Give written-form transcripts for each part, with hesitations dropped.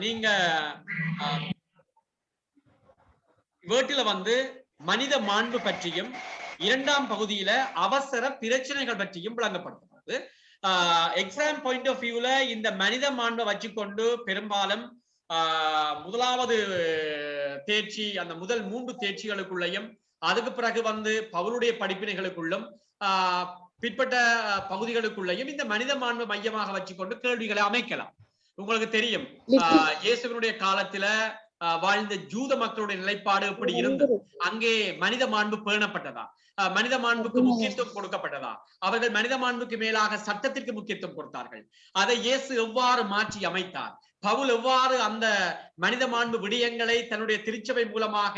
நீங்க வேட்டில வந்து மனித மாண்பு பற்றியும் இரண்டாம் பகுதியில அவசர பிரச்சனைகள் பற்றியும் விளங்கப்படுத்துறது. எக்ஸாம் பாயிண்ட் ஆஃப் வியூல இந்த மனித மாண்பை வச்சுக்கொண்டு பெரும்பாலும் முதலாவது தேர்ச்சி அந்த முதல் 3 தேர்ச்சிகளுக்குள்ளையும் அதுக்கு பிறகு வந்து பவுலுடைய படிப்பினைகளுக்குள்ளும் பிற்பட்ட பகுதிகளுக்குள்ளையும் இந்த மனித மாண்பு மையமாக வச்சுக்கொண்டு கேள்விகளை அமைக்கலாம். உங்களுக்கு தெரியும் இயேசுவினுடைய காலத்துல வாழ்ந்த ஜூத மக்களுடைய நிலைப்பாடு எப்படி இருந்தது, அங்கே மனித மாண்பு பேணப்பட்டதா, மனித மாண்புக்கு முக்கியத்துவம் கொடுக்கப்பட்டதா, அவர்கள் மனித மாண்புக்கு மேலாக சட்டத்திற்கு முக்கியத்துவம் கொடுத்தார்கள். அதை இயேசு எவ்வாறு மாற்றி அமைத்தார், பவுல் எவ்வாறு அந்த மனித மாண்பு விடயங்களை தன்னுடைய திருச்சபை மூலமாக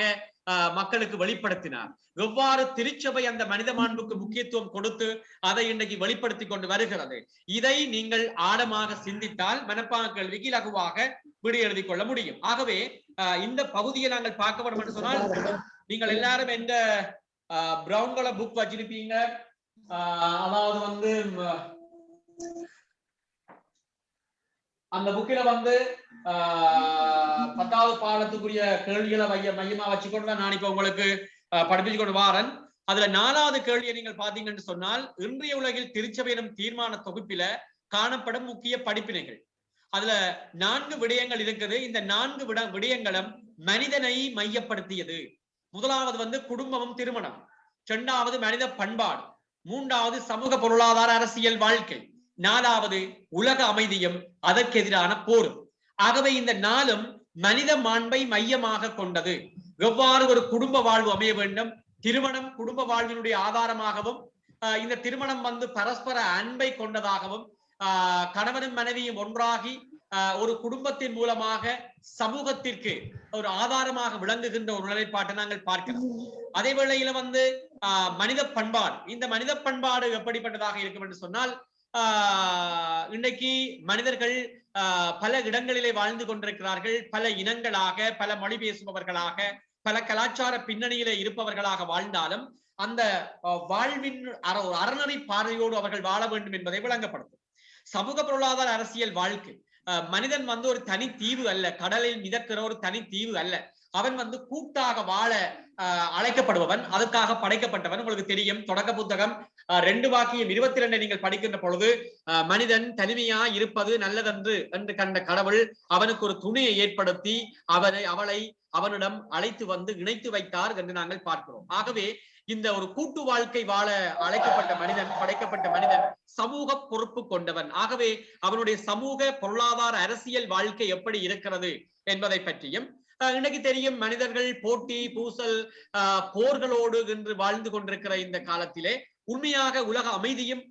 மக்களுக்கு வெளிப்படுத்தினார், எவ்வாறு திருச்சபை அந்த மனித மாண்புக்கு முக்கியத்துவம் கொடுத்து அதை இன்றைக்கு வெளிப்படுத்தி கொண்டு வருகிறது. இதை நீங்கள் ஆழமாக சிந்தித்தால் மனப்பாங்க கேள்விக்கு இலகுவாக விடை எழுதி கொள்ள முடியும். ஆகவே இந்த பகுதியை நாங்கள் பார்க்க வேண்டும் என்று சொன்னால் நீங்கள் எல்லாரும் எந்த பிரவுன் கலர் புக் வச்சிருப்பீங்க. அதாவது வந்து அந்த புக்கில வந்து 10வது பாடத்துக்குரிய கேள்விகளை மையமா வச்சுக்கொண்டு நான் இப்ப உங்களுக்கு படிப்பிச்சு கொண்டு வாரன். அதுல 4வது கேள்வியை நீங்கள் பாத்தீங்கன்னு சொன்னால் இன்றைய உலகில் திருச்சபை எனும் தீர்மான தொகுப்பில காணப்படும் முக்கிய படிப்பினைகள். அதுல 4 விடயங்கள் இருக்குது. இந்த 4 விடயங்களும் மனிதனை மையப்படுத்தியது. முதலாவது வந்து குடும்பமும் திருமணம், 2வது மனித பண்பாடு, 3வது சமூக பொருளாதார அரசியல் வாழ்க்கை, 4வது உலக அமைதியும் அதற்கு எதிரான போரும். ஆகவே இந்த 4ம் மனித மாண்பை மையமாக கொண்டது. எவ்வாறு ஒரு குடும்ப வாழ்வு அமைய வேண்டும், திருமணம் குடும்ப வாழ்வினுடைய ஆதாரமாகவும், இந்த திருமணம் வந்து பரஸ்பர அன்பை கொண்டதாகவும், கணவனும் மனைவியும் ஒன்றாகி ஒரு குடும்பத்தின் மூலமாக சமூகத்திற்கு ஒரு ஆதாரமாக விளங்குகின்ற ஒரு நிலைப்பாட்டை நாங்கள் பார்க்கிறோம். அதே வேளையில வந்து மனித பண்பாடு, இந்த மனித பண்பாடு எப்படிப்பட்டதாக இருக்கும் என்று சொன்னால் இன்றைக்கு மனிதர்கள் பல இடங்களிலே வாழ்ந்து கொண்டிருக்கிறார்கள். பல இனங்களாக, பல மொழி பேசுபவர்களாக, பல கலாச்சார பின்னணியிலே இருப்பவர்களாக வாழ்ந்தாலும் அந்த வாழ்வின் அறநெறி பார்வையோடு அவர்கள் வாழ வேண்டும் என்பதை விளங்கப்படுத்தும். சமூக பொருளாதார அரசியல் வாழ்க்கை, மனிதன் வந்து ஒரு தனி தீவு அல்ல, கடலில் மிதக்கிற ஒரு தனி தீவு அல்ல. அவன் வந்து கூட்டாக வாழ அழைக்கப்படுபவன், அதற்காக படைக்கப்பட்டவன். உங்களுக்கு தெரியும், தொடக்க புத்தகம் 2:22 நீங்கள் படிக்கின்ற பொழுது மனிதன் தனிமையா இருப்பது நல்லதென்று என்று கண்ட கடவுள் அவனுக்கு ஒரு துணையை ஏற்படுத்தி அவளை அவனிடம் அழைத்து வந்து இணைத்து வைத்தார் என்று நாங்கள் பார்க்கிறோம். ஆகவே இந்த ஒரு கூட்டு வாழ்க்கை வாழ அழைக்கப்பட்ட மனிதன், படைக்கப்பட்ட மனிதன் சமூக பொறுப்பு கொண்டவன். ஆகவே அவனுடைய சமூக பொருளாதார அரசியல் வாழ்க்கை எப்படி இருக்கிறது என்பதை பற்றியும், இன்னைக்கு தெரியும் மனிதர்கள் போட்டி பூசல் போர்களோடு என்று வாழ்ந்து கொண்டிருக்கிற இந்த காலத்திலே உண்மையாக உலக அமைதியும்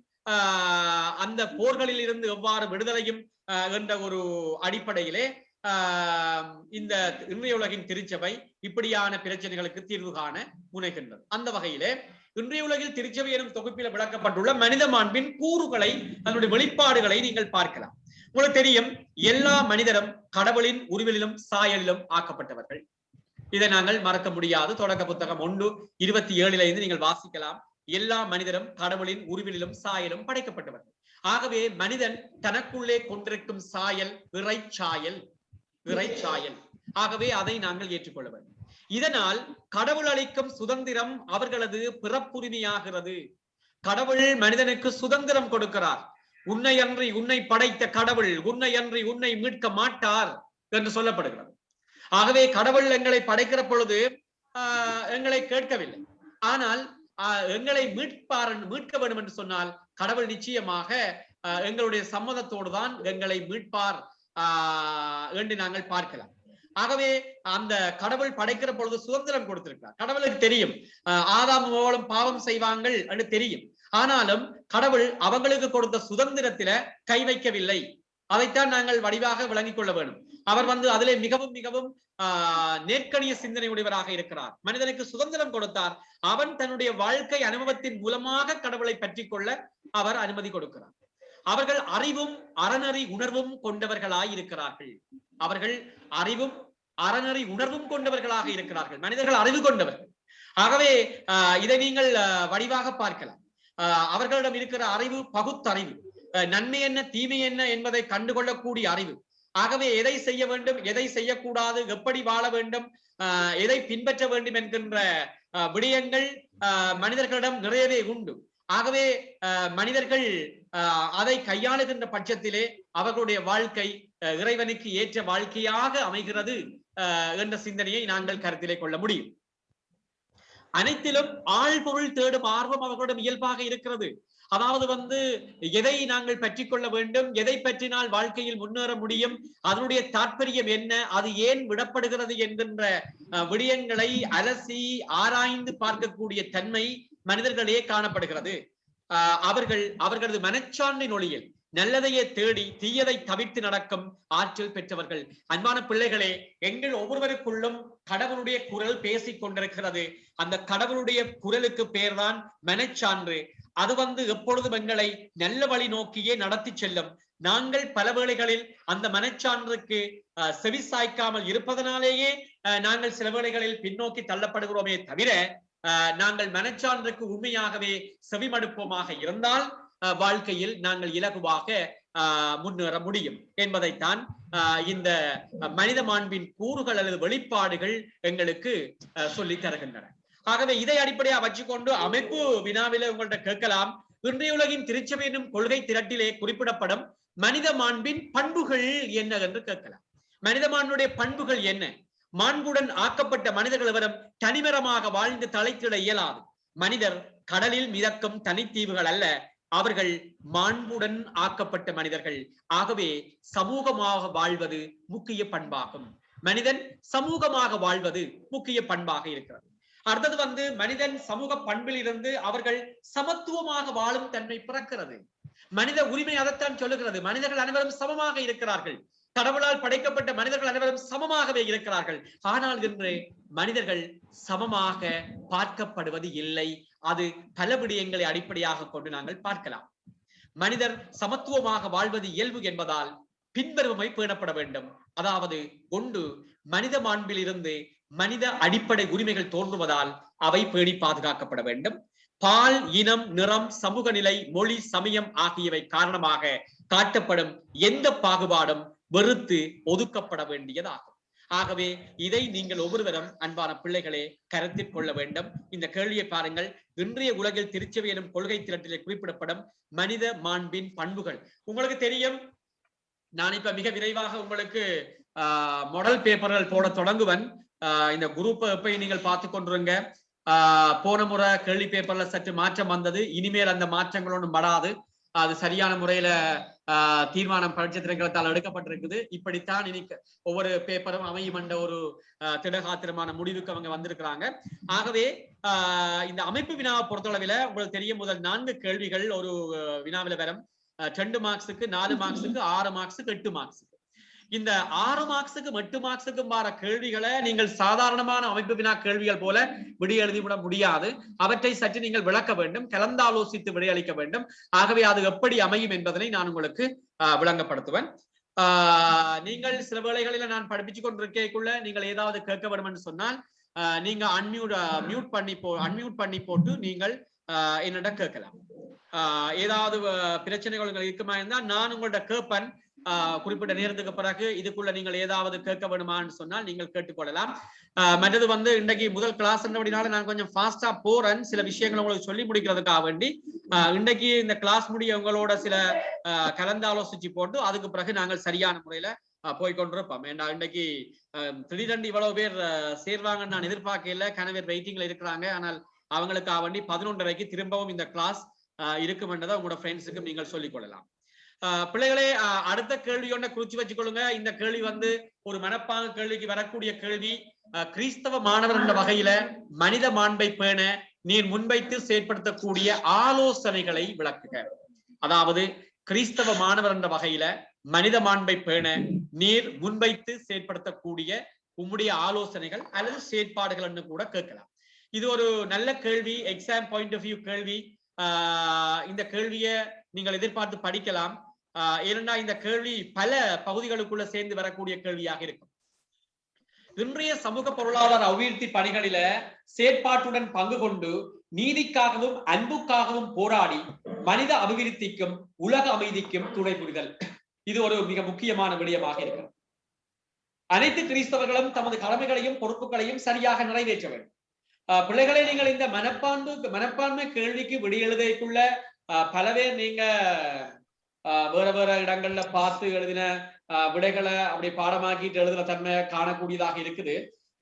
அந்த போர்களில் இருந்து எவ்வாறு விடுதலையும் என்ற ஒரு அடிப்படையிலே இந்த இன்றைய உலகின் திருச்சபை இப்படியான பிரச்சனைகளுக்கு தீர்வு காண முனைகின்றது. அந்த வகையிலே இன்றைய உலகில் திருச்சபை எனும் தொகுப்பில் விளக்கப்பட்டுள்ள மனித மாண்பின் கூறுகளை, அதனுடைய வெளிப்பாடுகளை நீங்கள் பார்க்கலாம். உங்களுக்கு தெரியும், எல்லா மனிதரும் கடவுளின் உருவிலும் சாயலிலும் ஆக்கப்பட்டவர்கள். இதை நாங்கள் மறக்க முடியாது. தொடக்க புத்தகம் 1:27 நீங்கள் வாசிக்கலாம். எல்லா மனிதரும் கடவுளின் உருவிலும் சாயலும் படைக்கப்பட்டவர்கள். ஆகவே மனிதன் தனக்குள்ளே கொண்டிருக்கும் சாயல் இறைச்சாயல். ஆகவே அதை நாங்கள் ஏற்றுக்கொள்ள வேண்டும். இதனால் கடவுள் அளிக்கும் சுதந்திரம் அவர்களது பிறப்புரிமையாகிறது. கடவுள் மனிதனுக்கு சுதந்திரம் கொடுக்கிறார். உன்னை அன்றி உன்னை படைத்த கடவுள் உன்னை அன்றி உன்னை மீட்க மாட்டார் என்று சொல்லப்படுகிறது. ஆகவே கடவுள் எங்களை படைக்கிற பொழுது எங்களை கேட்கவில்லை. ஆனால் எங்களை மீட்க வேண்டும் என்று சொன்னால் கடவுள் நிச்சயமாக எங்களுடைய சம்மதத்தோடு தான் எங்களை மீட்பார் என்று நாங்கள் பார்க்கலாம். ஆகவே அந்த கடவுள் படைக்கிற பொழுது சுதந்திரம் கொடுத்திருக்கிறார். கடவுளுக்கு தெரியும் ஆதாம் மூலம் பாவம் செய்வாங்கள் என்று தெரியும். ஆனாலும் கடவுள் அவங்களுக்கு கொடுத்த சுதந்திரத்தில கை வைக்கவில்லை. அதைத்தான் நாங்கள் வடிவாக விளங்கிக் கொள்ள வேண்டும். அவர் வந்து அதிலே மிகவும் மிகவும் நேர்கணிய சிந்தனை உடையவராக இருக்கிறார். மனிதனுக்கு சுதந்திரம் கொடுத்தார். அவன் தன்னுடைய வாழ்க்கை அனுபவத்தின் மூலமாக கடவுளை பற்றி கொள்ள அவர் அனுமதி கொடுக்கிறார். அவர்கள் அறிவும் அறநெறி உணர்வும் கொண்டவர்களாய் இருக்கிறார்கள். அவர்கள் அறிவும் அறநெறி உணர்வும் கொண்டவர்களாக இருக்கிறார்கள். மனிதர்கள் அறிவு கொண்டவர்கள். ஆகவே இதை நீங்கள் வடிவாக பார்க்கலாம். அவர்களிடம் இருக்கிற அறிவு பகுத்தறிவு, நன்மை என்ன தீமை என்ன என்பதை கண்டுகொள்ளக்கூடிய அறிவு. ஆகவே எதை செய்ய வேண்டும், எதை செய்யக்கூடாது, எப்படி வாழ வேண்டும், எதை பின்பற்ற வேண்டும் என்கின்ற விடயங்கள் மனிதர்களிடம் நிறையவே உண்டு. ஆகவே மனிதர்கள் அதை கையாளுகின்ற பட்சத்திலே அவர்களுடைய வாழ்க்கை இறைவனுக்கு ஏற்ற வாழ்க்கையாக அமைகிறது என்ற சிந்தனையை நாங்கள் கருத்திலே கொள்ள முடியும். அனைத்திலும் ஆழ்பொருள் தேடும் ஆர்வம் அவர்களிடம் இயல்பாக இருக்கிறது. அதாவது எதை நாங்கள் பற்றி கொள்ள வேண்டும், எதை பற்றினால் வாழ்க்கையில் முன்னேற முடியும், அதனுடைய தாற்பயம் என்ன, அது ஏன் விடப்படுகிறது என்கின்ற விடயங்களை அலசி ஆராய்ந்து பார்க்கக்கூடிய தன்மை மனிதர்களே காணப்படுகிறது. அவர்களது மனச்சான்றின் ஒளியில் நல்லதையே தேடி தீயதை தவிர்த்து நடக்கும் ஆற்றல் பெற்றவர்கள். அன்பான பிள்ளைகளே, எங்கள் ஒவ்வொருவருக்குள்ளும் கடவுளுடைய குரல் பேசிக் கொண்டிருக்கிறது. அந்த கடவுளுடைய குரலுக்கு பேர்தான் மனச்சான்று. அது எப்பொழுதும் எங்களை நல்ல வழி நோக்கியே நடத்தி செல்லும். நாங்கள் பல வேளைகளில் அந்த மனச்சான்றுக்கு செவி சாய்க்காமல் இருப்பதனாலேயே நாங்கள் சில வேளைகளில் பின்னோக்கி தள்ளப்படுகிறோமே தவிர, நாங்கள் மனச்சான்றுக்கு உண்மையாகவே செவிமடுப்போமாக இருந்தால் வாழ்க்கையில் நாங்கள் இலகுவாக முன்னேற முடியும் என்பதைத்தான் இந்த மனித மாண்பின் கூறுகள் அல்லது வெளிப்பாடுகள் எங்களுக்கு சொல்லி தருகின்றன. ஆகவே இதை அடிப்படையா வச்சுக்கொண்டு அமைப்பு வினாவில உங்கள்கிட்ட கேட்கலாம், இன்றைய உலகின் திருச்சபை என்னும் கொள்கை திரட்டிலே குறிப்பிடப்படும் மனித மாண்பின் பண்புகள் என்ன என்று கேட்கலாம். மனித மாண்புடைய பண்புகள் என்ன? மாண்புடன் ஆக்கப்பட்ட மனிதர்கள் எவரும் தனிமரமாக வாழ்ந்து தலைத்திட இயலாது. மனிதர் கடலில் மிதக்கும் தனித்தீவுகள் அல்ல, அவர்கள் மாண்புடன் ஆக்கப்பட்ட மனிதர்கள். ஆகவே சமூகமாக வாழ்வது முக்கிய பண்பாகும். மனிதன் சமூகமாக வாழ்வது முக்கிய பண்பாக இருக்கிறது. அடுத்தது மனிதன் சமூக பண்பில் இருந்து அவர்கள் சமத்துவமாக வாழும் தன்மை பிறக்கிறது. மனித உரிமை அதைத்தான் சொல்லுகிறது. மனிதர்கள் அனைவரும் சமமாக இருக்கிறார்கள். கடவுளால் படைக்கப்பட்ட மனிதர்கள் அனைவரும் சமமாகவே இருக்கிறார்கள். ஆனால் இன்று மனிதர்கள் சமமாக பார்க்கப்படுவது இல்லை. அது பல விடயங்களை அடிப்படையாக கொண்டு நாங்கள் பார்க்கலாம். மனிதர் சமத்துவமாக வாழ்வது இயல்பு என்பதால் பின்வருமை பேணப்பட வேண்டும். அதாவது ஒன்று, மனித மாண்பில் இருந்து மனித அடிப்படை உரிமைகள் தோன்றுவதால் அவை பேணி பாதுகாக்கப்பட வேண்டும். பால், இனம், நிறம், சமூக நிலை, மொழி, சமயம் ஆகியவை காரணமாக காட்டப்படும் எந்த பாகுபாடும் வெறுத்து ஒதுக்கப்பட வேண்டியதாகும். ஆகவே இதை நீங்கள் ஒவ்வொருவரும் அன்பான பிள்ளைகளே கருத்தில் கொள்ள வேண்டும். இந்த கேள்வியை பாருங்கள். இன்றைய உலகில் திருச்சபை எனும் கொள்கை திரட்டிலே குறிப்பிடப்படும் மனித மாண்பின் பண்புகள். உங்களுக்கு தெரியும், நான் இப்ப மிக விரைவாக உங்களுக்கு மாடல் பேப்பர்கள் போட தொடங்குவன். இந்த குரூப் எப்ப நீங்கள் பார்த்து கொண்டிருங்க. போன முறை கேள்வி பேப்பர்ல சற்று மாற்றம் வந்தது. இனிமேல் அந்த மாற்றங்கள் ஒன்றும் வராது. அது சரியான முறையில தீர்மானம் பரீட்சை திணைக்களத்தால் எடுக்கப்பட்டிருக்குது. இப்படித்தான் இன்னைக்கு ஒவ்வொரு பேப்பரும் அமையும் என்ற ஒரு திடகாத்திரமான முடிவுக்கு அவங்க வந்திருக்கிறாங்க. ஆகவே இந்த அமைப்பு வினாவை பொறுத்தளவில் உங்களுக்கு தெரியும், முதல் 4 கேள்விகள் ஒரு வினாவில வரும். 2 மார்க்ஸுக்கு, 4 மார்க்ஸுக்கு, 6 மார்க்ஸுக்கு, 8 மார்க்ஸுக்கு. இந்த 6 மார்க்ஸுக்கும் 8 மார்க்ஸுக்கும் வர கேள்விகளை நீங்கள் சாதாரணமான அமைப்பு வினா கேள்விகள் போல விடை எழுதிவிட முடியாது. அவற்றை சற்று நீங்கள் விளக்க வேண்டும், கலந்தாலோசித்து விடையளிக்க வேண்டும். ஆகவே அது எப்படி அமையும் என்பதனை நான் உங்களுக்கு விளங்கப்படுத்துவேன். நீங்கள் சில வேளைகளில நான் படிப்பிச்சு கொண்டிருக்கக்குள்ள நீங்கள் ஏதாவது கேட்க வேண்டும் என்று சொன்னால் நீங்க அன்மியூட் பண்ணி போட்டு நீங்கள் என்னிடம் கேட்கலாம். ஏதாவது பிரச்சனைகள் இருக்குமா இருந்தால் நான் உங்கள்ட்ட கேட்பேன். குறிப்பிட்ட நேரத்துக்கு பிறகு இதுக்குள்ள நீங்கள் ஏதாவது கேட்க வேணுமான்னு சொன்னால் நீங்கள் கேட்டுக்கொள்ளலாம். மற்றது இன்றைக்கு முதல் கிளாஸ் அப்படினால நான் கொஞ்சம் ஃபாஸ்டா போறேன். சில விஷயங்களை உங்களுக்கு சொல்லி முடிக்கிறதுக்காக வேண்டி இன்றைக்கு இந்த கிளாஸ் முடிய உங்களோட சில கலந்தாலோசிச்சு போட்டு அதுக்கு பிறகு நாங்கள் சரியான முறையில போய்கொண்டிருப்போம். ஏன்னா இன்றைக்கு திடீரென்று இவ்வளவு பேர் சேர்வாங்கன்னு நான் எதிர்பார்க்கல. கணவர் வெயிட்டிங்ல இருக்கிறாங்க. ஆனால் அவங்களுக்காக வேண்டி 11:30க்கு திரும்பவும் இந்த கிளாஸ் இருக்கும் என்றதை உங்களோட ஃப்ரெண்ட்ஸுக்கு நீங்கள் சொல்லிக் கொள்ளலாம். பிள்ளைகளே, அடுத்த கேள்வி ஒன்றை குறிச்சு வச்சுக்கொள்ளுங்க. இந்த கேள்வி ஒரு மனப்பாங்க கேள்விக்கு வரக்கூடிய கேள்வி. கிறிஸ்தவ மாணவர் என்ற வகையில மனித மாண்பை பேண நீர் முன்வைத்து செயற்படுத்தக்கூடிய ஆலோசனைகளை விளக்குக. அதாவது கிறிஸ்தவ மாணவர் என்ற வகையில மனித மாண்பை பேண நீர் முன்வைத்து செயற்படுத்தக்கூடிய உம்முடைய ஆலோசனைகள் அல்லது செயற்பாடுகள் என்று கூட கேட்கலாம். இது ஒரு நல்ல கேள்வி, எக்ஸாம் பாயிண்ட் ஆஃப் வியூ கேள்வி. இந்த கேள்வியை நீங்கள் எதிர்பார்த்து படிக்கலாம். ஏனென்றால் இந்த கேள்வி பல பகுதிகளுக்குள்ள சேர்ந்து வரக்கூடிய கேள்வியாக இருக்கும். இன்றைய சமூக பொருளாதார அபிவிருத்தி பணிகளில செயற்பாட்டுடன் பங்கு கொண்டு நீதிக்காகவும் அன்புக்காகவும் போராடி மனித அபிவிருத்திக்கும் உலக அமைதிக்கும் துணை புரிதல். இது ஒரு மிக முக்கியமான விடயமாக இருக்கிறது. அனைத்து கிறிஸ்தவர்களும் தமது கடமைகளையும் பொறுப்புகளையும் சரியாக நிறைவேற்ற வேண்டும். பிள்ளைகளை நீங்கள் இந்த மனப்பான்மை கேள்விக்கு விடை எழுதைக்குள்ள பல பேர் நீங்க வேற வேற இடங்கள்ல பார்த்து எழுதின விடைகளை அப்படி பாடமாக்கிட்டு எழுதுன தன்மை காணக்கூடியதாக இருக்குது.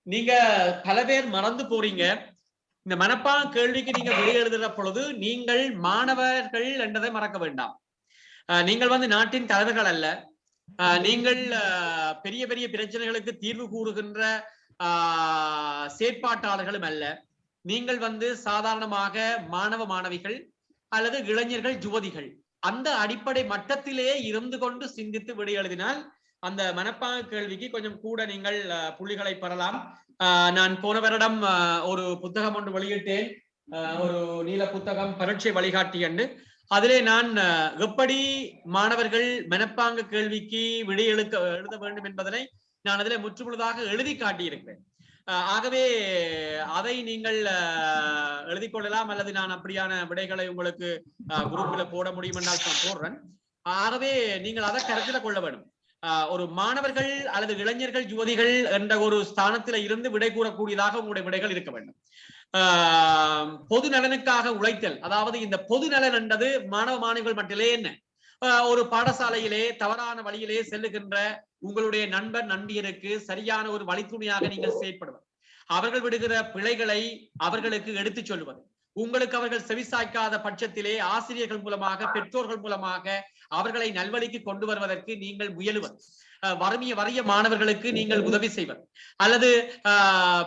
நீங்க பல பேர் மறந்து போறீங்க. இந்த மனப்பான் கேள்விக்கு நீங்க விடை எழுதுற பொழுது நீங்கள் மாணவர்கள் என்றதை மறக்க வேண்டாம். நீங்கள் நாட்டின் தலைவர்கள் அல்ல. நீங்கள் பெரிய பெரிய பிரச்சனைகளுக்கு தீர்வு கூறுகின்ற செயற்பாட்டாளர்களும் அல்ல. நீங்கள் சாதாரணமாக மாணவ மாணவிகள் அல்லது இளைஞர்கள், யுவதிகள். அந்த அடிப்படை மட்டத்திலே இருந்து கொண்டு சிந்தித்து விடை எழுதினால் அந்த மனப்பாங்க கேள்விக்கு கொஞ்சம் கூட நீங்கள் புள்ளிகளை பெறலாம். நான் போன வருடம் ஒரு புத்தகம் ஒன்று வெளியிட்டேன், ஒரு நீல புத்தகம், பரீட்சை வழிகாட்டி என்று. அதிலே நான் எப்படி மாணவர்கள் மனப்பாங்க கேள்விக்கு விடை எழுத வேண்டும் என்பதனை நான் அதிலே முற்றுமுழுதாக எழுதி காட்டியிருக்கிறேன். ஆகவே அதை நீங்கள் எழுதி கொள்ளலாம், அல்லது நான் அப்படியான விடைகளை உங்களுக்கு குரூப்ல போட முடியும் என்றால் நான் போடுறேன். ஆகவே நீங்கள் அதை கருத்தில் கொள்ள வேண்டும். ஒரு மாணவர்கள் அல்லது இளைஞர்கள், யுவதிகள் என்ற ஒரு ஸ்தானத்தில இருந்து விடை கூறக்கூடியதாக உங்களுடைய விடைகள் இருக்க வேண்டும். பொது நலனுக்காக உழைத்தல், அதாவது இந்த பொது நலன் என்றது மாணவ மாணவிகள் மட்டிலே என்ன? ஒரு பாடசாலையிலே தவறான வழியிலே செல்லுகின்ற உங்களுடைய நண்பர் நண்பியருக்கு சரியான ஒரு வழித்துணையாக நீங்கள் செயற்படுவது, அவர்கள் விடுகிற பிழைகளை அவர்களுக்கு எடுத்துச் சொல்லுவது, உங்களுக்கு அவர்கள் செவிசாய்க்காத பட்சத்திலே ஆசிரியர்கள் மூலமாக, பெற்றோர்கள் மூலமாக அவர்களை நல்வழிக்கு கொண்டு வருவதற்கு நீங்கள் முயலுவது, வறிய மாணவர்களுக்கு நீங்கள் உதவி செய்வது, அல்லது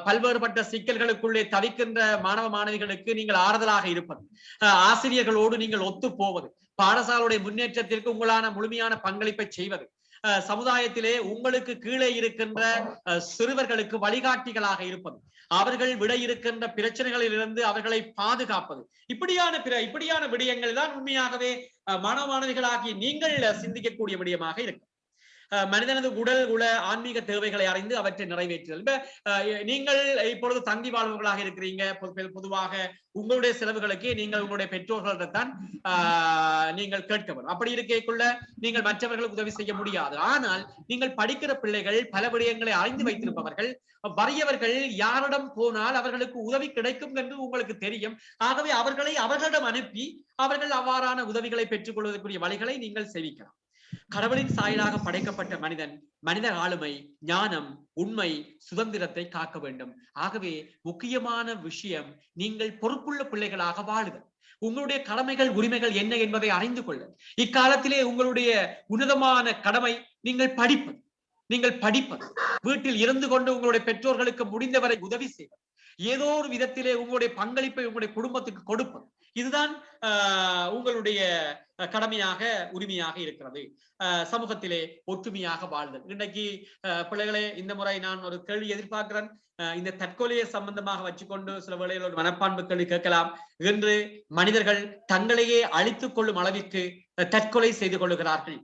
பல்வேறுபட்ட சிக்கல்களுக்குள்ளே தவிக்கின்ற மாணவ மாணவிகளுக்கு நீங்கள் ஆறுதலாக இருப்பது, ஆசிரியர்களோடு நீங்கள் ஒத்து போவது, பாடசாலையுடைய முன்னேற்றத்திற்கு உங்களான முழுமையான பங்களிப்பை செய்வது, சமுதாயத்திலே உங்களுக்கு கீழே இருக்கின்ற சிறுவர்களுக்கு வழிகாட்டிகளாக இருப்பது, அவர்கள் விட இருக்கின்ற பிரச்சனைகளில் இருந்து அவர்களை பாதுகாப்பது, இப்படியான விடயங்கள் தான் உண்மையாகவே மாணவ மாணவிகளாகிய நீங்கள் சிந்திக்கக்கூடிய விடயமாக இருக்கும். மனிதனது உடல் உள ஆன்மீக தேவைகளை அறிந்து அவற்றை நிறைவேற்றுதல். நீங்கள் இப்பொழுது தங்கி வாழ்வர்களாக இருக்கிறீங்க. பொதுவாக உங்களுடைய செலவுகளுக்கு நீங்கள் உங்களுடைய பெற்றோர்களிடத்தான் நீங்கள் கேட்க வேண்டும். அப்படி இருக்கக்குள்ள நீங்கள் மற்றவர்களுக்கு உதவி செய்ய முடியாது. ஆனால் நீங்கள் படிக்கிற பிள்ளைகள் பல விடயங்களை அறிந்து வைத்திருப்பவர்கள், வறியவர்கள், யாரிடம் போனால் அவர்களுக்கு உதவி கிடைக்கும் என்று உங்களுக்கு தெரியும். ஆகவே அவர்களிடம் அனுப்பி அவர்கள் அவ்வாறான உதவிகளை பெற்றுக் கொள்வதற்குரிய வழிகளை நீங்கள் செவிக்கலாம். கடவுளின் சாயலாக படைக்கப்பட்ட மனித ஆளுமை, ஞானம், உண்மை, சுதந்திரத்தை காக்க வேண்டும். ஆகவே முக்கியமான விஷயம் நீங்கள் பொறுப்புள்ள பிள்ளைகளாக வாழுதல், உங்களுடைய கடமைகள் உரிமைகள் என்ன என்பதை அறிந்து கொள்ள. இக்காலத்திலே உங்களுடைய உன்னதமான கடமை நீங்கள் படிப்பது, வீட்டில் இருந்து கொண்டு உங்களுடைய பெற்றோர்களுக்கு முடிந்தவரை உதவி செய்வது, ஏதோ ஒரு விதத்திலே உங்களுடைய பங்களிப்பை உங்களுடைய குடும்பத்துக்கு கொடுப்பது, இதுதான் உங்களுடைய கடமையாக, உரிமையாக இருக்கிறது. சமூகத்திலே ஒற்றுமையாக வாழ்தல். இன்றைக்கு பிள்ளைகளே, இந்த முறை நான் ஒரு கேள்வி எதிர்பார்க்கிறேன். இந்த தற்கொலையை சம்பந்தமாக வச்சுக்கொண்டு சில வேளையில் ஒரு மனப்பான்பு கேள்வி கேட்கலாம். இன்று மனிதர்கள் தங்களையே அழித்துக் கொள்ளும் அளவிற்கு தற்கொலை செய்து கொள்ளுகிறார்கள்.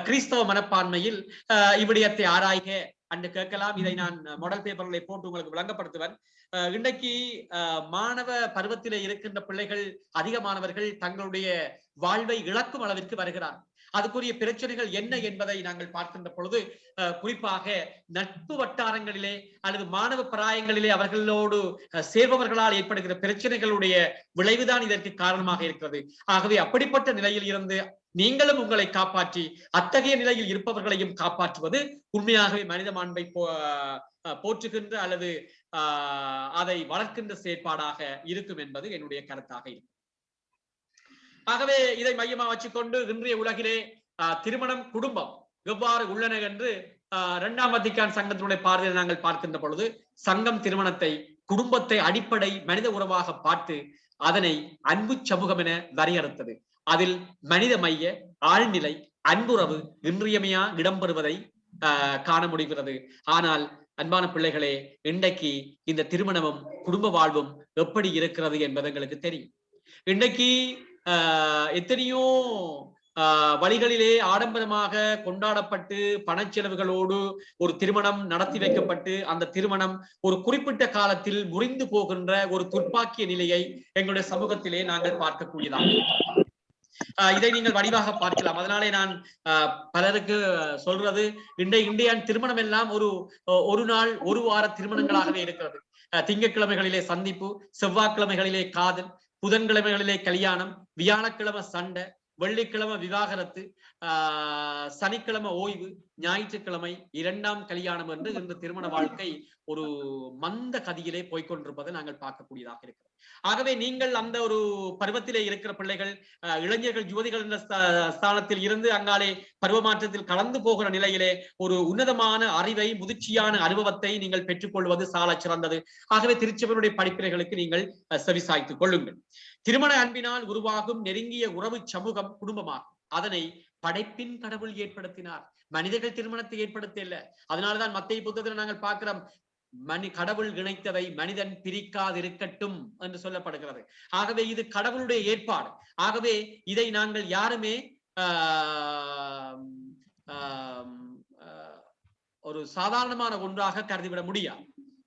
கிறிஸ்தவ மனப்பான்மையில் இவ்விடயத்தை ஆராய்க என்று கேட்கலாம். இதை நான் மாடல் பேப்பர்களை போட்டு உங்களுக்கு விளங்கப்படுத்துவேன். இன்றைக்கு மாணவ பருவத்திலே இருக்கின்ற பிள்ளைகள், அதிகமானவர்கள் தங்களுடைய வாழ்வை இழக்கும் அளவிற்கு வருகிறார். அதுக்குரிய பிரச்சனைகள் என்ன என்பதை நாங்கள் பார்க்கின்ற பொழுது, குறிப்பாக நட்பு வட்டாரங்களிலே அல்லது மாணவ பிராயங்களிலே அவர்களோடு சேர்பவர்களால் ஏற்படுகிற பிரச்சனைகளுடைய விளைவுதான் இதற்கு காரணமாக இருக்கிறது. ஆகவே அப்படிப்பட்ட நிலையில் இருந்து நீங்களும் உங்களை காப்பாற்றி அத்தகைய நிலையில் இருப்பவர்களையும் காப்பாற்றுவது உண்மையாகவே மனித மாண்பை போற்றுகின்ற அல்லது அதை வளர்க்கின்ற செயற்பாடாக இருக்கும் என்பது என்னுடைய கருத்தாக இருக்கும். ஆகவே இதை மையமா வச்சுக்கொண்டு இன்றைய உலகிலே திருமணம், குடும்பம் எவ்வாறு உள்ளன என்று 2ஆம் வத்திக்கான் சங்கத்தினுடைய பார்வையில் நாங்கள் பார்க்கின்ற பொழுது, சங்கம் திருமணத்தை, குடும்பத்தை அடிப்படை மனித உறவாக பார்த்து அதனை அன்பு சமூகம் என வரையறுத்தது. அதில் மனித மைய ஆழ்நிலை அன்புறவு இன்றியமையா இடம்பெறுவதை காண முடிகிறது. ஆனால் அன்பான பிள்ளைகளே, இன்றைக்கு இந்த திருமணமும் குடும்ப வாழ்வும் எப்படி இருக்கிறது என்பது எங்களுக்கு தெரியும். இன்றைக்கு எத்தனையோ வழிகளிலே ஆடம்பரமாக கொண்டாடப்பட்டு பணச்செலவுகளோடு ஒரு திருமணம் நடத்தி வைக்கப்பட்டு அந்த திருமணம் ஒரு குறிப்பிட்ட காலத்தில் முறிந்து போகின்ற ஒரு துர்ப்பாக்கிய நிலையை எங்களுடைய சமூகத்திலே நாங்கள் பார்க்கக்கூடியதாக. இதை நீங்கள் வடிவாக பார்க்கலாம். அதனாலே நான் பலருக்கு சொல்றது இன்றைய திருமணம் எல்லாம் ஒரு நாள் ஒரு வார திருமணங்களாகவே இருக்கிறது. திங்கட்கிழமைகளிலே சந்திப்பு, செவ்வாய்க்கிழமைகளிலே காதல், புதன்கிழமைகளிலே கல்யாணம், வியாழக்கிழமை சண்டை, வெள்ளிக்கிழமை விவாகரத்து, சனிக்கிழமை ஓய்வு, ஞாயிற்றுக்கிழமை இரண்டாம் கல்யாணம் என்று இந்த திருமண வாழ்க்கை ஒரு மந்த கதியிலே போய்கொண்டிருப்பதை நாங்கள் பார்க்கக்கூடியதாக இருக்கிறது. ஆகவே நீங்கள் அந்த ஒரு பருவத்திலே இருக்கிற பிள்ளைகள், இளைஞர்கள், யுவதிகள் என்ற ஸ்தானத்தில் இருந்து அங்காலே பருவமாற்றத்தில் கலந்து போகிற நிலையிலே ஒரு உன்னதமான அறிவை, முதிர்ச்சியான அனுபவத்தை நீங்கள் பெற்றுக்கொள்வது சால சிறந்தது. ஆகவே திருச்சபையினுடைய படிப்பினைகளுக்கு நீங்கள் செவிசாய்த்துக் கொள்ளுங்கள். திருமண அன்பினால் உருவாகும் நெருங்கிய உறவு சமூகம் குடும்பமாகும். அதனை படைப்பின் கடவுள் ஏற்படுத்தினார். மனிதர்கள் திருமணத்தை ஏற்படுத்த இல்லை. அதனால்தான் மத்தேயு புத்தகத்தில் நாங்கள் பார்க்கிறோம், கடவுள் இணைத்ததை மனிதன் பிரிக்காதிருக்கட்டும் என்று சொல்லப்படுகிறது. ஆகவே இது கடவுளுடைய ஏற்பாடு. ஆகவே இதை நாங்கள் யாருமே ஒரு சாதாரணமான ஒன்றாக கருதிவிட முடியாது.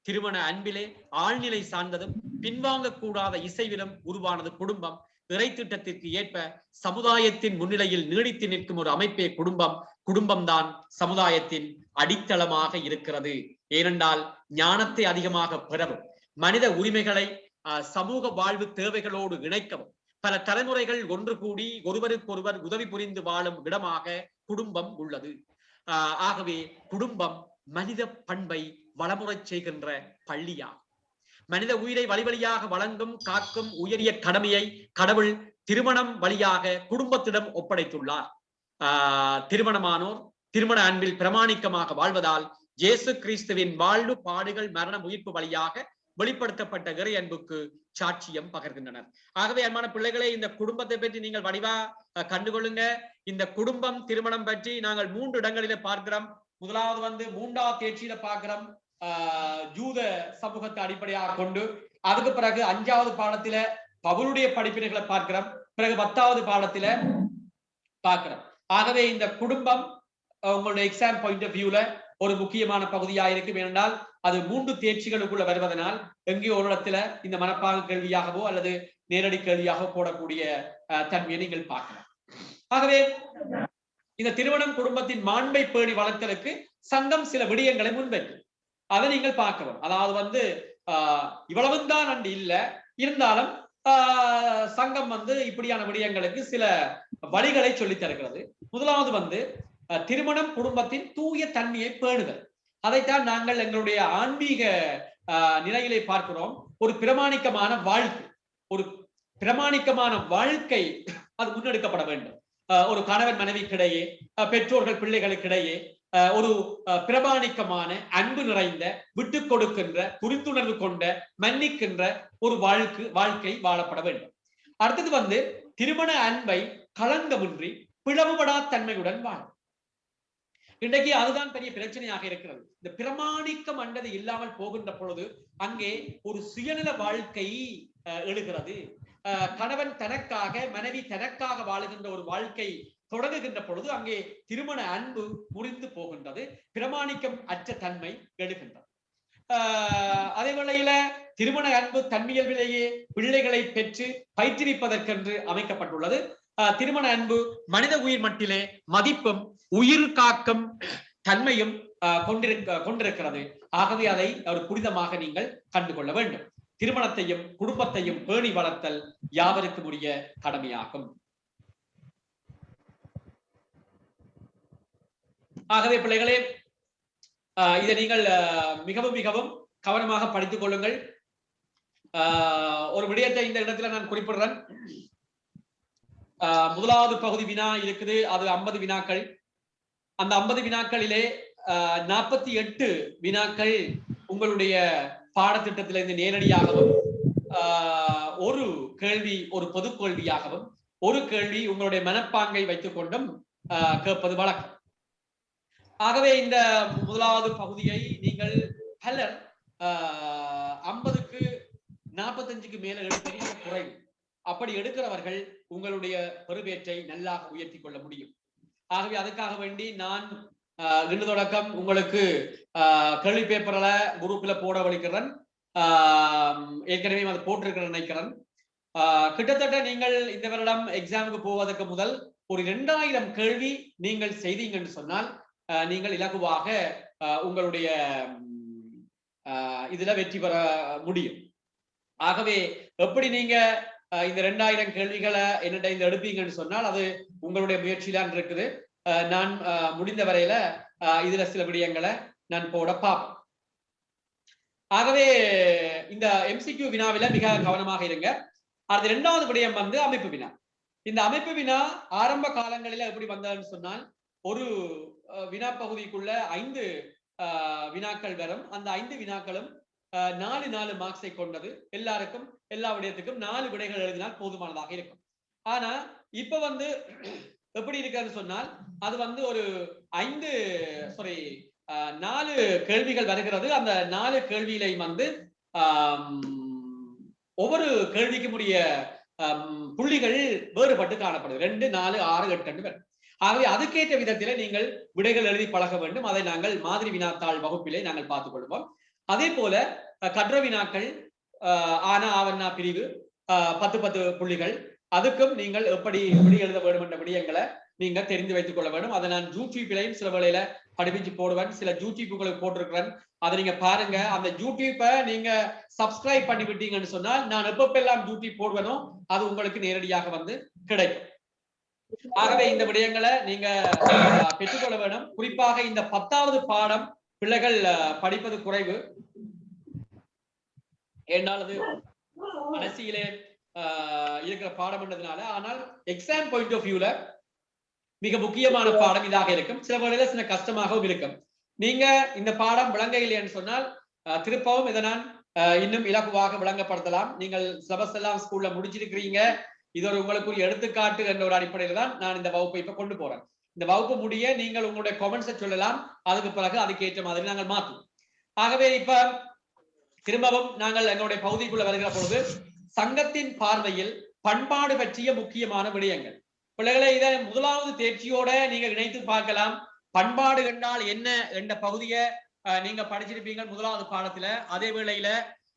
திருமண அன்பிலே ஆழ்நிலை சார்ந்ததும் பின்வாங்கக்கூடாத இசைவிலும் உருவானது குடும்பம். இறை திட்டத்திற்கு ஏற்ப சமுதாயத்தின் முன்னிலையில் நீடித்து நிற்கும் ஒரு அமைப்பே குடும்பம். குடும்பம்தான் சமுதாயத்தின் அடித்தளமாக இருக்கிறது. ஏனென்றால் ஞானத்தை அதிகமாக பெறவும், மனித உரிமைகளை சமூக வாழ்வு தேவைகளோடு இணைக்கவும், பல தலைமுறைகள் ஒன்று கூடி ஒருவருக்கொருவர் உதவி புரிந்து வாழும் இடமாக குடும்பம் உள்ளது. ஆகவே குடும்பம் மனித பண்பை வளமுறை செய்கின்ற பள்ளியாகும். மனித உயிரை வழியாக வழங்கும் காக்கும் உயரிய கடமையை கடவுள் திருமணம் வழியாக குடும்பத்திடம் ஒப்படைத்துள்ளார். திருமணமானோர் திருமண அன்பில் பிரமாணிக்கமாக வாழ்வதால் இயேசு கிறிஸ்துவின் வாழ்வு, பாடுகள், மரணம், உயிர்ப்பு வழியாக வெளிப்படுத்தப்பட்ட இறை அன்புக்கு சாட்சியம் பகர்கின்றனர். ஆகவே அன்பான பிள்ளைகளே, இந்த குடும்பத்தை பற்றி நீங்கள் வடிவா கண்டுகொள்ளுங்க. இந்த குடும்பம் திருமணம் பற்றி நாங்கள் 3 இடங்களிலே பார்க்கிறோம். முதலாவது 3வது தேர்ச்சியில பார்க்கிறோம், ஜூத சமூகத்தை அடிப்படையாக கொண்டு. அதுக்கு பிறகு 5வது பாடத்தில பவுலுடைய படிப்பினைகளை பார்க்கிறோம். பிறகு 10வது பாடத்தில பார்க்கிறோம். ஆகவே இந்த குடும்பம் உங்களுடைய எக்ஸாம் பாயிண்ட் ஆஃப் வியூல ஒரு முக்கியமான பகுதியாக இருக்கும். ஏனென்றால் அது 3 தேர்ச்சிகளுக்குள்ள வருவதனால் எங்கேயோ ஒரு இடத்துல இந்த மனப்பாங்க கேள்வியாகவோ அல்லது நேரடி கேள்வியாக போடக்கூடிய தன்மையை நீங்கள் பார்க்கலாம். ஆகவே இந்த திருமணம் குடும்பத்தின் மாண்பை பேணி வளர்த்தலுக்கு சங்கம் சில விடயங்களை முன்வைக்கும். அதை நீங்கள் பார்க்கணும். அதாவது இவ்வளவுதான் அண்டு இல்ல இருந்தாலும் சங்கம் இப்படியான விடயங்களுக்கு சில வழிகளை சொல்லித் தருகிறது. முதலாவது திருமணம் குடும்பத்தின் தூய தன்மையை பேணுதல். அதைத்தான் நாங்கள் எங்களுடைய ஆன்மீக நிலையிலே பார்க்கிறோம். ஒரு பிரமாணிக்கமான வாழ்க்கை அது முன்னெடுக்கப்பட வேண்டும். ஒரு கணவன் மனைவிக்கிடையே, பெற்றோர்கள் பிள்ளைகளுக்கிடையே ஒரு பிரமாணிக்கமான அன்பு நிறைந்த, விட்டு கொடுக்கின்ற, புரிந்துணர்வு கொண்ட, மன்னிக்கின்ற ஒரு வாழ்க்கை வாழப்பட வேண்டும். அடுத்தது திருமண அன்பை களங்கமின்றி பிளவுபடா தன்மையுடன் வாழும். இன்றைக்கு அதுதான் பெரிய பிரச்சனையாக இருக்கிறது. இந்த பிரமாணிக்கம் என்றது இல்லாமல் போகின்ற பொழுது அங்கே ஒரு சுயநல வாழ்க்கை எழுகிறது. கணவன் தனக்காக, மனைவி தனக்காக வாழுகின்ற ஒரு வாழ்க்கை தொடங்குகின்ற பொழுது அங்கே திருமண அன்பு முறிந்து போகின்றது. பிரமாணிக்கம் அற்ற தன்மை எழுகின்றது. அதே வேளையில திருமண அன்பு தன்மையிலேயே பிள்ளைகளை பெற்று பயிற்றுவிப்பதற்கென்று அமைக்கப்பட்டுள்ளது. திருமண அன்பு மனித உயிர் மட்டிலே மதிப்பும் உயிர் காக்கும் தன்மையும் கொண்டிருக்கிறது. ஆகவே அதை ஒரு புனிதமாக நீங்கள் கண்டுகொள்ள வேண்டும். திருமணத்தையும் குடும்பத்தையும் பேணி வளர்த்தல் யாவருக்கும் உரிய கடமையாகும். ஆகவே பிள்ளைகளே, இதை நீங்கள் மிகவும் மிகவும் கவனமாக படித்துக் கொள்ளுங்கள். ஒரு விடயத்தை இந்த இடத்துல நான் குறிப்பிடுறேன். முதலாவது பகுதி வினா இருக்குது. அது 50 வினாக்கள். அந்த 50 வினாக்களிலே 48 வினாக்கள் உங்களுடைய பாடத்திட்டத்திலிருந்து நேரடியாகவும், ஒரு கேள்வி ஒரு பொது கேள்வியாகவும், ஒரு கேள்வி உங்களுடைய மனப்பாங்கை வைத்துக் கொண்டும் கேட்பது வழக்கம். ஆகவே இந்த முதலாவது பகுதியை நீங்கள் பலர் 50க்கு 45க்கு மேல எடுப்பது குறைவு. அப்படி எடுக்கிறவர்கள் உங்களுடைய பெறுபேற்றை நல்லாக உயர்த்தி கொள்ள முடியும். ஆகவே அதுக்காக வேண்டி நான் இன்று தொடக்கம் உங்களுக்கு கேள்வி பேப்பர்ல குரூப்ல போட வலிக்கிறேன். ஏற்கனவே அதை போட்டிருக்கிறேன் நினைக்கிறேன். கிட்டத்தட்ட நீங்கள் இந்த வருடம் எக்ஸாமுக்கு போவதற்கு முதல் ஒரு 2000 கேள்வி நீங்கள் செய்தீங்கன்னு சொன்னால் நீங்கள் இலகுவாக உங்களுடைய இதுல வெற்றி பெற முடியும். ஆகவே எப்படி நீங்க இந்த 2000 கேள்விகளை என்னட்ட இந்த எடுப்பீங்கன்னு சொன்னால் அது உங்களுடைய முயற்சியில்தான் இருக்குது. நான் முடிந்த வரையில இதுல சில விடயங்களை நான் போட பார்ப்பேன். ஆகவே இந்த MCQ வினாவில மிக கவனமாக இருங்க. அது 2வது விடயம் வந்து அமைப்பு வினா. இந்த அமைப்பு வினா ஆரம்ப காலங்களில எப்படி வந்ததுன்னு சொன்னால் ஒரு வினா பகுதிக்குள்ள 5 வினாக்கள் வரும். அந்த 5 வினாக்களும் 4 மார்க்ஸை கொண்டது. எல்லாருக்கும் எல்லா விடயத்துக்கும் 4 விடைகள் எழுதினால் போதுமானதாக இருக்கும். ஆனா இப்ப வந்து எப்படி இருக்குன்னு சொன்னால் அது வந்து ஒரு 4 கேள்விகள் வருகிறது. அந்த 4 கேள்வியிலையும் வந்து ஒவ்வொரு கேள்விக்கும் உரிய புள்ளிகள் வேறுபட்டு காணப்படுது. 2, 4, 6, 8 வரும். ஆகவே அதுக்கேற்ற விதத்திலே நீங்கள் விடைகள் எழுதி பழக வேண்டும். அதை நாங்கள் மாதிரி வினாத்தாள் வகுப்பிலே நாங்கள் பார்த்துக் கொள்வோம். அதே போல கற்ற வினாக்கள் ஆனா ஆவண்ணா பிரிவு 10 புள்ளிகள். அதுக்கும் நீங்கள் எப்படி விடை எழுத வேண்டும் என்ற விடயங்களை நீங்க தெரிந்து வைத்துக் கொள்ள வேண்டும். அதை நான் யூடியூப்லையும் சில வேளையில படிப்பிச்சு போடுவேன். சில யூடியூப்களுக்கு போட்டிருக்கிறேன். அதை நீங்க பாருங்க. அந்த யூடியூப்பை நீங்க சப்ஸ்கிரைப் பண்ணி விட்டீங்கன்னு சொன்னால் நான் எப்பப்பெல்லாம் யூடியூப் போடுவேனோ அது உங்களுக்கு நேரடியாக வந்து கிடைக்கும். ஆகவே இந்த விடயங்களை நீங்க பெற்றுக்கொள்ள வேண்டும். குறிப்பாக இந்த 10வது பாடம் பிள்ளைகள் படிப்பது குறைவு. என்னால் அது மனசிலே இருக்கிற பாடம் என்றதுனால. ஆனால் எக்ஸாம் பாயிண்ட் ஆஃப் வியூல மிக முக்கியமான பாடம் இதாக இருக்கும். சில வேளையில சில கஷ்டமாகவும் இருக்கும். நீங்க இந்த பாடம் விளங்க இல்லைன்னு சொன்னால் திருப்பவும் இதை நான் இன்னும் இலகுவாக விளங்கப்படுத்தலாம். நீங்கள் சிலபஸ் எல்லாம் ஸ்கூல்ல முடிச்சிருக்கிறீங்க. இது ஒரு உங்களுக்கு ஒரு எடுத்துக்காட்டு என்ற ஒரு அடிப்படையில தான் நான் இந்த வகுப்பை இப்ப கொண்டு போறேன். இந்த வகுப்பு முடிய நீங்கள் உங்களுடைய கமெண்ட்ஸை சொல்லலாம். அதுக்கு பிறகு அதுக்கேற்ற மாதிரி நாங்கள் மாற்றுவோம். ஆகவே இப்ப திரும்பவும் நாங்கள் எங்களுடைய பகுதிக்குள்ள வருகிற பொழுது சங்கத்தின் பார்வையில் பண்பாடு பற்றிய முக்கியமான விடயங்கள். பிள்ளைகளை இதை 1வது தேர்ச்சியோட நீங்க இணைத்து பார்க்கலாம். பண்பாடு என்றால் என்ன என்ற பகுதியை நீங்க படிச்சிருப்பீங்க 1வது பாடத்துல. அதே வேளையில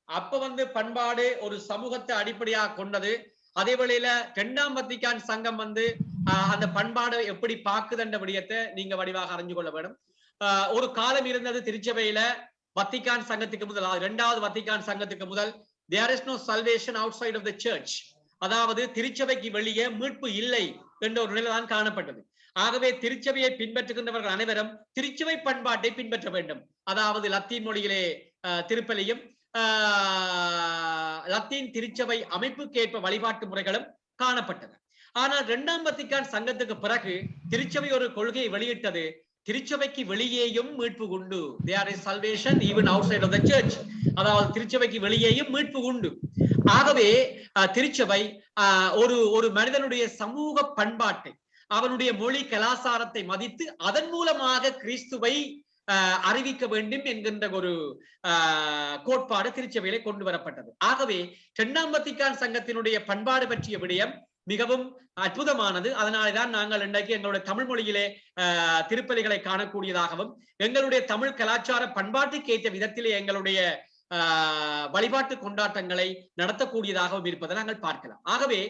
அப்ப வந்து பண்பாடு ஒரு சமூகத்தை அடிப்படையாக கொண்டது. அதே வேளையில 2ஆம் வத்திக்கான் சங்கம் வந்து அந்த பண்பாடு எப்படி பாக்குதுன்ற விடயத்தை நீங்க வடிவாக அறிஞ்சு கொள்ள வேண்டும். ஒரு காலம் இருந்தது திருச்சபையில வத்திக்கான் சங்கத்துக்கு முதல் 2வது வத்திக்கான் சங்கத்துக்கு முதல் there is no salvation outside of the church. அதாவது திருச்சபைக்கு வெளியே மீட்பு இல்லை என்ற ஒரு நிலைதான் காணப்பட்டது. ஆகவே திருச்சபையை பின்பற்றுகின்றவர்கள் அனைவரும் திருச்சபை பண்பாட்டை பின்பற்ற வேண்டும். அதாவது லத்தீன் மொழியிலே திருப்பலியும் லத்தீன் திருச்சபை அமைப்புக்கேற்ப வழிபாட்டு முறைகளும் காணப்பட்டது. ஆனால் 2ஆம் வத்திக்கான் சங்கத்துக்கு பிறகு திருச்சபை ஒரு கொள்கையை வெளியிட்டது. திருச்சபைக்கு வெளியேயும் மீட்பு உண்டு. there is salvation even outside of the church. அதாவது திருச்சபைக்கு வெளியேயும் மீட்பு உண்டு. ஆகவே திருச்சபை ஒரு மனிதனுடைய சமூக பண்பாட்டை அவனுடைய மொழி கலாச்சாரத்தை மதித்து அதன் மூலமாக கிறிஸ்துவை அறிவிக்க வேண்டும் என்கின்ற ஒரு கோட்பாடு திருச்சபையிலே கொண்டு வரப்பட்டது. ஆகவே 2ஆம் வத்திக்கான் சங்கத்தினுடைய பண்பாடு பற்றிய விடயம் மிகவும் அற்புதமானது. அதனால்தான் நாங்கள் இன்றைக்கு எங்களுடைய தமிழ் மொழியிலே திருப்பலிகளை காணக்கூடியதாகவும் எங்களுடைய தமிழ் கலாச்சார பண்பாட்டுக்கு ஏற்ற விதத்திலே எங்களுடைய வழிபாட்டு கொண்டாட்டங்களை நடத்தக்கூடியதாகவும் இருப்பதை நாங்கள் பார்க்கலாம். ஆகவே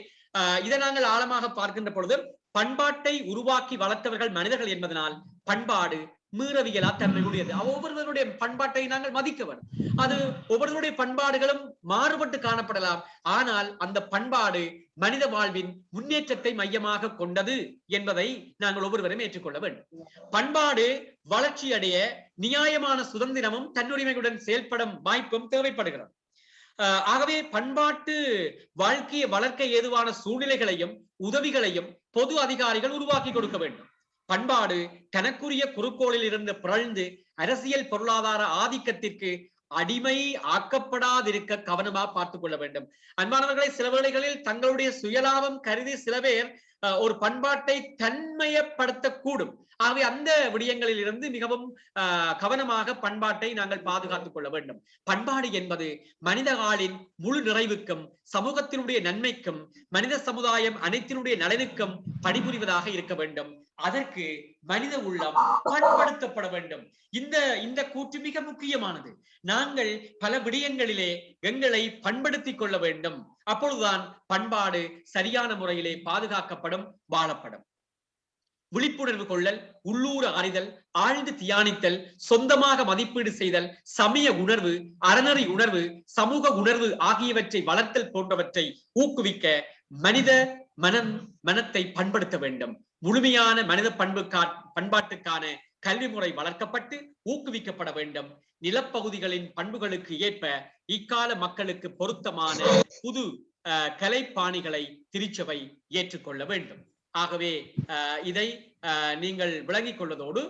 இதை நாங்கள் ஆழமாக பார்க்கின்ற பொழுது பண்பாட்டை உருவாக்கி வளர்த்தவர்கள் மனிதர்கள் என்பதனால் பண்பாடு மீறவியலா தன்மையுடையது. ஒவ்வொருவருடைய பண்பாட்டை நாங்கள் மதிக்க வேண்டும். அது ஒவ்வொருவருடைய பண்பாடுகளும் மாறுபட்டு காணப்படலாம். ஆனால் அந்த பண்பாடு மனித வாழ்வின் முன்னேற்றத்தை மையமாக கொண்டது என்பதை நாங்கள் ஒவ்வொருவரும் ஏற்றுக்கொள்ள வேண்டும். பண்பாடு வளர்ச்சி அடைய நியாயமான சுதந்திரமும் தன்னுரிமையுடன் செயல்படும் வாய்ப்பும் தேவைப்படுகிறது. ஆகவே பண்பாட்டு வாழ்க்கையை வளர்க்க ஏதுவான சூழ்நிலைகளையும் உதவிகளையும் பொது அதிகாரிகள் உருவாக்கி கொடுக்க வேண்டும். பண்பாடு தனக்குரிய குறுக்கோளில் இருந்து பிறழ்ந்து அரசியல் பொருளாதார ஆதிக்கத்திற்கு அடிமை ஆக்கப்படாதிருக்க கவனமா பார்த்துக் கொள்ள வேண்டும். அன்பானவர்களை, சில வேளைகளில் தங்களுடைய சுயலாபம் கருதி சில பேர் ஒரு பண்பாட்டை தன்மையப்படுத்தக்கூடும். ஆகவே அந்த விடயங்களில் இருந்து மிகவும் கவனமாக பண்பாட்டை நாங்கள் பாதுகாத்துக் கொள்ள வேண்டும். பண்பாடு என்பது மனித ஆளின் முழு நிறைவுக்கும் சமூகத்தினுடைய நன்மைக்கும் மனித சமுதாயம் அனைத்தினுடைய நலனுக்கும் பணிபுரிவதாக இருக்க வேண்டும். அதற்கு மனித உள்ளம் பண்படுத்தப்பட வேண்டும். இந்த கூற்று மிக முக்கியமானது. நாங்கள் பல விடயங்களிலே எங்களை பண்படுத்திக் கொள்ள வேண்டும். அப்பொழுதுதான் பண்பாடு சரியான முறையிலே பாதுகாக்கப்படும், வாழப்படும். விழிப்புணர்வு கொள்ளல், உள்ளூர அறிதல், ஆழ்ந்து தியானித்தல், சொந்தமாக மதிப்பீடு செய்தல், சமய உணர்வு, அறநெறி உணர்வு, சமூக உணர்வு ஆகியவற்றை வளர்த்தல் போன்றவற்றை ஊக்குவிக்க மனித மனத்தை பண்படுத்த வேண்டும். முழுமையான மனித பண்பாட்டுக்கான கல்வி முறை வளர்க்கப்பட்டு ஊக்குவிக்கப்பட வேண்டும். நிலப்பகுதிகளின் பண்புகளுக்கு ஏற்ப இக்கால மக்களுக்கு பொருத்தமான புது கலைப்பாணிகளை திருச்சபை ஏற்றுக்கொள்ள வேண்டும். ஆகவே இதை நீங்கள் விளங்கிக் கொள்வதோடு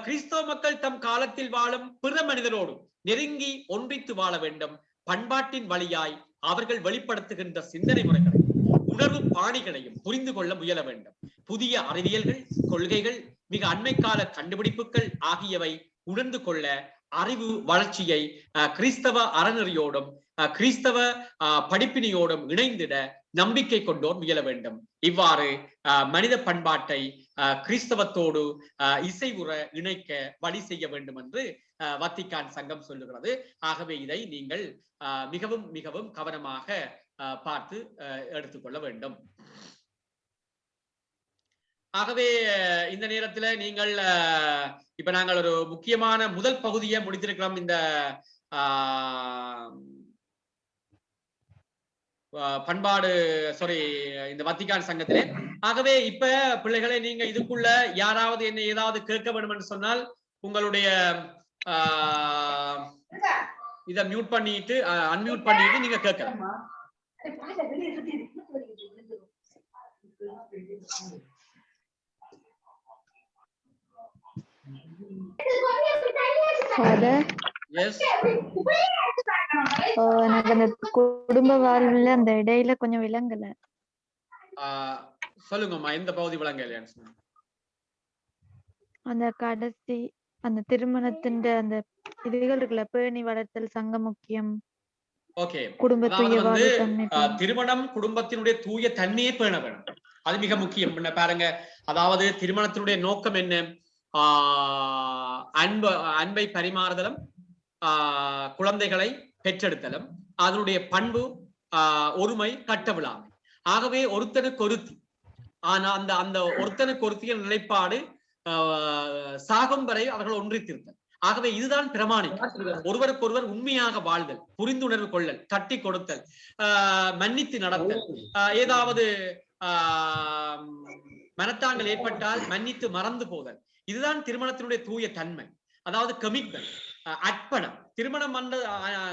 கிறிஸ்தவ மக்கள் தம் காலத்தில் வாழும் பிற மனிதரோடு நெருங்கி ஒன்றித்து வாழ வேண்டும். பண்பாட்டின் வழியாய் அவர்கள் வெளிப்படுத்துகின்ற சிந்தனை முறைகளை, உணர்வு பாணிகளையும் புரிந்து கொள்ள முயல வேண்டும். புதிய அறிவியல்கள், கொள்கைகள், மிக அண்மை கால கண்டுபிடிப்புகள் ஆகியவை உணர்ந்து கொள்ள அறிவு வளர்ச்சியை கிறிஸ்தவ அறநெறியோடும் கிறிஸ்தவ படிப்பினையோடும் இணைந்திட நம்பிக்கை கொண்டோர் முயல வேண்டும். இவ்வாறு மனித பண்பாட்டை கிறிஸ்தவத்தோடு இசைவுற இணைக்க வழி செய்ய வேண்டும் என்று வத்திக்கான் சங்கம் சொல்லுகிறது. ஆகவே இதை நீங்கள் மிகவும் மிகவும் கவனமாக பார்த்து எடுத்துக்கொள்ள வேண்டும். ஆகவே இந்த நேரத்துல நீங்கள் இப்ப நாங்கள் ஒரு முக்கியமான முதல் பகுதியை முடித்திருக்கிறோம் இந்த பண்பாடு இந்த வத்திக்கான் சங்கத்திலே. ஆகவே இப்ப பிள்ளைகளை நீங்க இதுக்குள்ள யாராவது என்ன ஏதாவது கேட்க வேண்டும் என்று சொன்னால் உங்களுடைய இதை மியூட் பண்ணிட்டு அன்மியூட் பண்ணிட்டு நீங்க கேட்கலாம். எனக்கு அந்த குடும்ப வாழ்வுல அந்த இடையில கொஞ்சம் விளங்கல. சொல்லுங்கம்மா, எந்த பகுதி விளங்கல? அந்த கடைசி அந்த திருமணத்தின் அந்த இதுகள் இருக்குல்ல, பேணி வளர்த்தல், சங்க முக்கியம். ஓகே, குடும்பத்துடைய திருமணம் குடும்பத்தினுடைய தூய தன்மையை பேண வேணும். அது மிக முக்கியம். பாருங்க, அதாவது திருமணத்தினுடைய நோக்கம் என்ன? அன்பை பரிமாறுதலும் குழந்தைகளை பெற்றெடுத்தலும், அதனுடைய பண்பு ஒருமை, கட்டவிழாமை. ஆகவே ஒருத்தனுக்கு ஒருத்தி, ஆனா அந்த ஒருத்தனுக்கு ஒருத்தியின் நிலைப்பாடு சாகும் வரை அவர்கள் ஒன்றித்திருத்தல். ஆகவே இதுதான் பிரமாணிக்கம். ஒருவருக்கொருவர் உண்மையாக வாழ்தல், புரிந்துணர்வு கொள்ளல், கட்டி கொடுத்தல், மன்னித்து நடத்தல், ஏதாவது மனத்தாங்கள் ஏற்பட்டால் மன்னித்து மறந்து போதல். இதுதான் திருமணத்தினுடைய தூய தன்மை. அதாவது கமிட்மெண்ட், அர்ப்பணம்.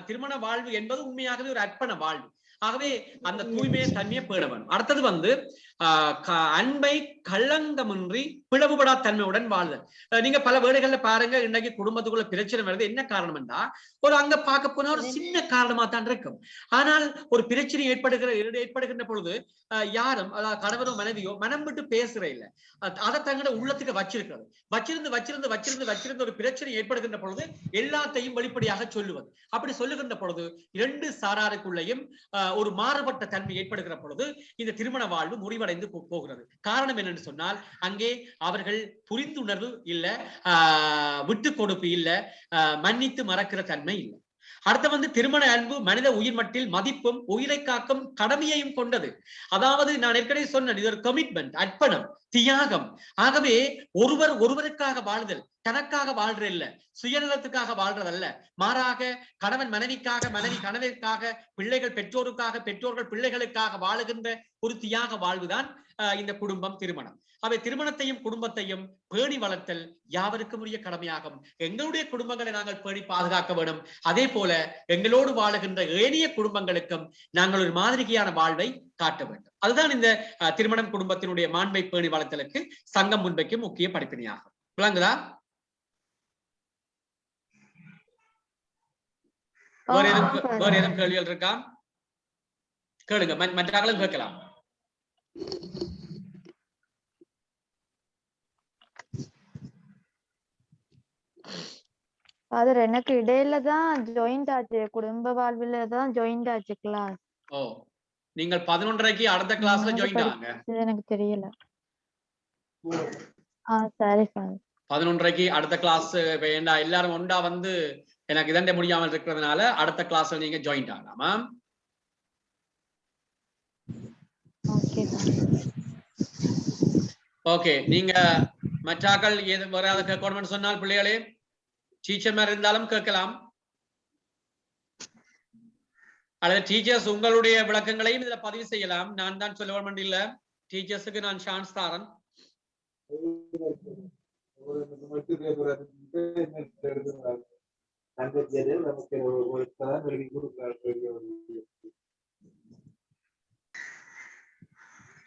திருமண வாழ்வு என்பது உண்மையாகவே ஒரு அர்ப்பண வாழ்வு. ஆகவே அந்த தூய்மையை தன்மையை பேண வேண்டும். அடுத்தது அன்பை களங்கமின்றி பிளவுபடா தன்மையுடன் வாழ்தல். நீங்க பல வேலைகள்ல பாருங்க, இன்னைக்கு குடும்பத்துக்குள்ள பிரச்சனை வருது. என்ன காரணம் என்றா, ஒரு அங்க பார்க்க போனா ஒரு சின்ன காரணமா தான் இருக்கும். ஆனால் ஒரு பிரச்சனை ஏற்படுகின்ற பொழுது யாரும், அதாவது கணவனோ மனைவியோ மனம் விட்டு பேசுற இல்ல, அதை தங்களோட உள்ளத்துக்கு வச்சிருந்து ஒரு பிரச்சனை ஏற்படுகின்ற பொழுது எல்லாத்தையும் வெளிப்படையாக சொல்லுவது. அப்படி சொல்லுகின்ற பொழுது இரண்டு சாராருக்குள்ளேயும் ஒரு மாறுபட்ட தன்மை ஏற்படுகிற பொழுது இந்த திருமண வாழ்வு முறிவடைந்து போகிறது. காரணம் என்னன்னு சொன்னால், அங்கே அவர்கள் புரிந்துணர்வு இல்ல, விட்டு கொடுப்பு இல்ல, மன்னித்து மறக்கிற தன்மை இல்லை. அடுத்த திருமண அன்பு மனித உயிர் மட்டில் மதிப்பும் உயிரை காக்கும் கடமையையும் கொண்டது. அதாவது நான் ஏற்கனவே சொன்னேன், இது ஒரு கமிட்மெண்ட், அர்ப்பணம், தியாகம். ஆகவே ஒருவருக்காக வாழ்தல், தனக்காக வாழ்ற இல்ல, சுயநலத்துக்காக வாழ்றதல்ல. மாறாக கணவன் மனைவிக்காக, மனைவி கணவனுக்காக, பிள்ளைகள் பெற்றோருக்காக, பெற்றோர்கள் பிள்ளைகளுக்காக வாழுகின்ற ஒரு தியாக வாழ்வுதான் இந்த குடும்பம், திருமணம். அவை திருமணத்தையும் குடும்பத்தையும் பேணி வளர்த்தல் யாவருக்கும் உரிய கடமையாகும். எங்களுடைய குடும்பங்களை நாங்கள் பேணி பாதுகாக்க வேண்டும். அதே போல எங்களோடு வாழுகின்ற ஏனைய குடும்பங்களுக்கும் நாங்கள் ஒரு மாதிரியான வாழ்வை காட்ட வேண்டும். அதுதான் இந்த திருமணம் குடும்பத்தினுடைய மாண்பை பேணி வளர்த்தலுக்கு சங்கம் முன்வைக்கும் முக்கிய படிப்பினையாகும். விளங்குதா? வேற எதுவும் கேள்விகள் இருக்கா? கேளுங்க, மற்றவர்களும் கேட்கலாம். அது எனக்கு இடையில தான் ஜாயிண்ட் ஆச்சு, குடும்ப வாழ்வுல தான் ஜாயிண்ட் ஆச்சு கிளாஸ். ஓ, நீங்கள் 11:30க்கு அடுத்த கிளாஸ்ல ஜாயின் ஆங்க. எனக்கு தெரியல. சரி ஃபாதர். 11:30 அடுத்த கிளாஸ் வேண்டாம், எல்லாரும் ஒண்டா வந்து எனக்கு இதண்ட முடியாமல் இருக்கிறதுனால அடுத்த கிளாஸ்ல நீங்க ஜாயின் ஆகலாமா? ஓகே. நீங்க மற்றாக்கள் ஏது வராத கேட்கணும்னு சொன்னால் பிள்ளைகளே டீச்சர் மாதிரி இருந்தாலும் கேட்கலாம், அல்லது டீச்சர்ஸ் உங்களுடைய விளக்கங்களையும் இதுல பதிவு செய்யலாம். நான் தான் சொல்ல வேண்டிய இல்ல, டீச்சர்ஸுக்கு நான் சான்ஸ் தாரன்.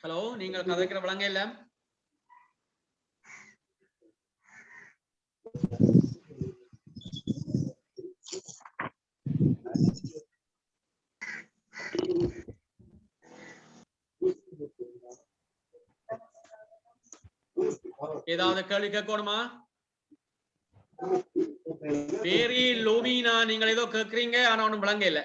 ஹலோ, நீங்கள் கதைக்கிற விளங்க இல்ல? ஏதாவது கேள்வி கேட்கணுமா? பேரி லோமினா நீங்கள் ஏதோ கேட்கறீங்க, ஆனா ஒண்ணும் விளங்க இல்ல.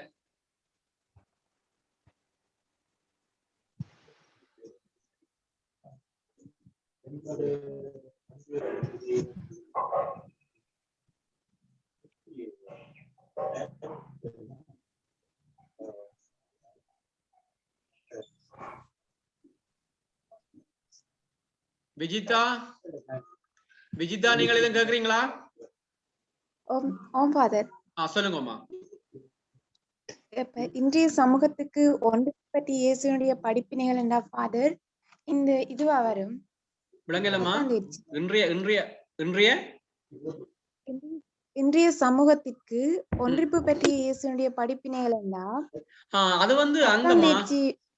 விஜிதா, விஜிதா நீங்கள் எதுவும் கேக்குறீங்களா? ஓம் ஃபாதர். சொல்லுங்கம்மா. இப்ப இன்றைய சமூகத்துக்கு ஒன்று பற்றி இயேசுனுடைய படிப்பினைகள் என்ன ஃபாதர்? இந்த இதுவா வரும் விளங்கலம்மா. இன்றைய சமூகத்திற்கு ஒன்றிப்பு பற்றிய இயேசுனுடைய படிப்பினைகள் எல்லாம் அது வந்து அங்கம்மா,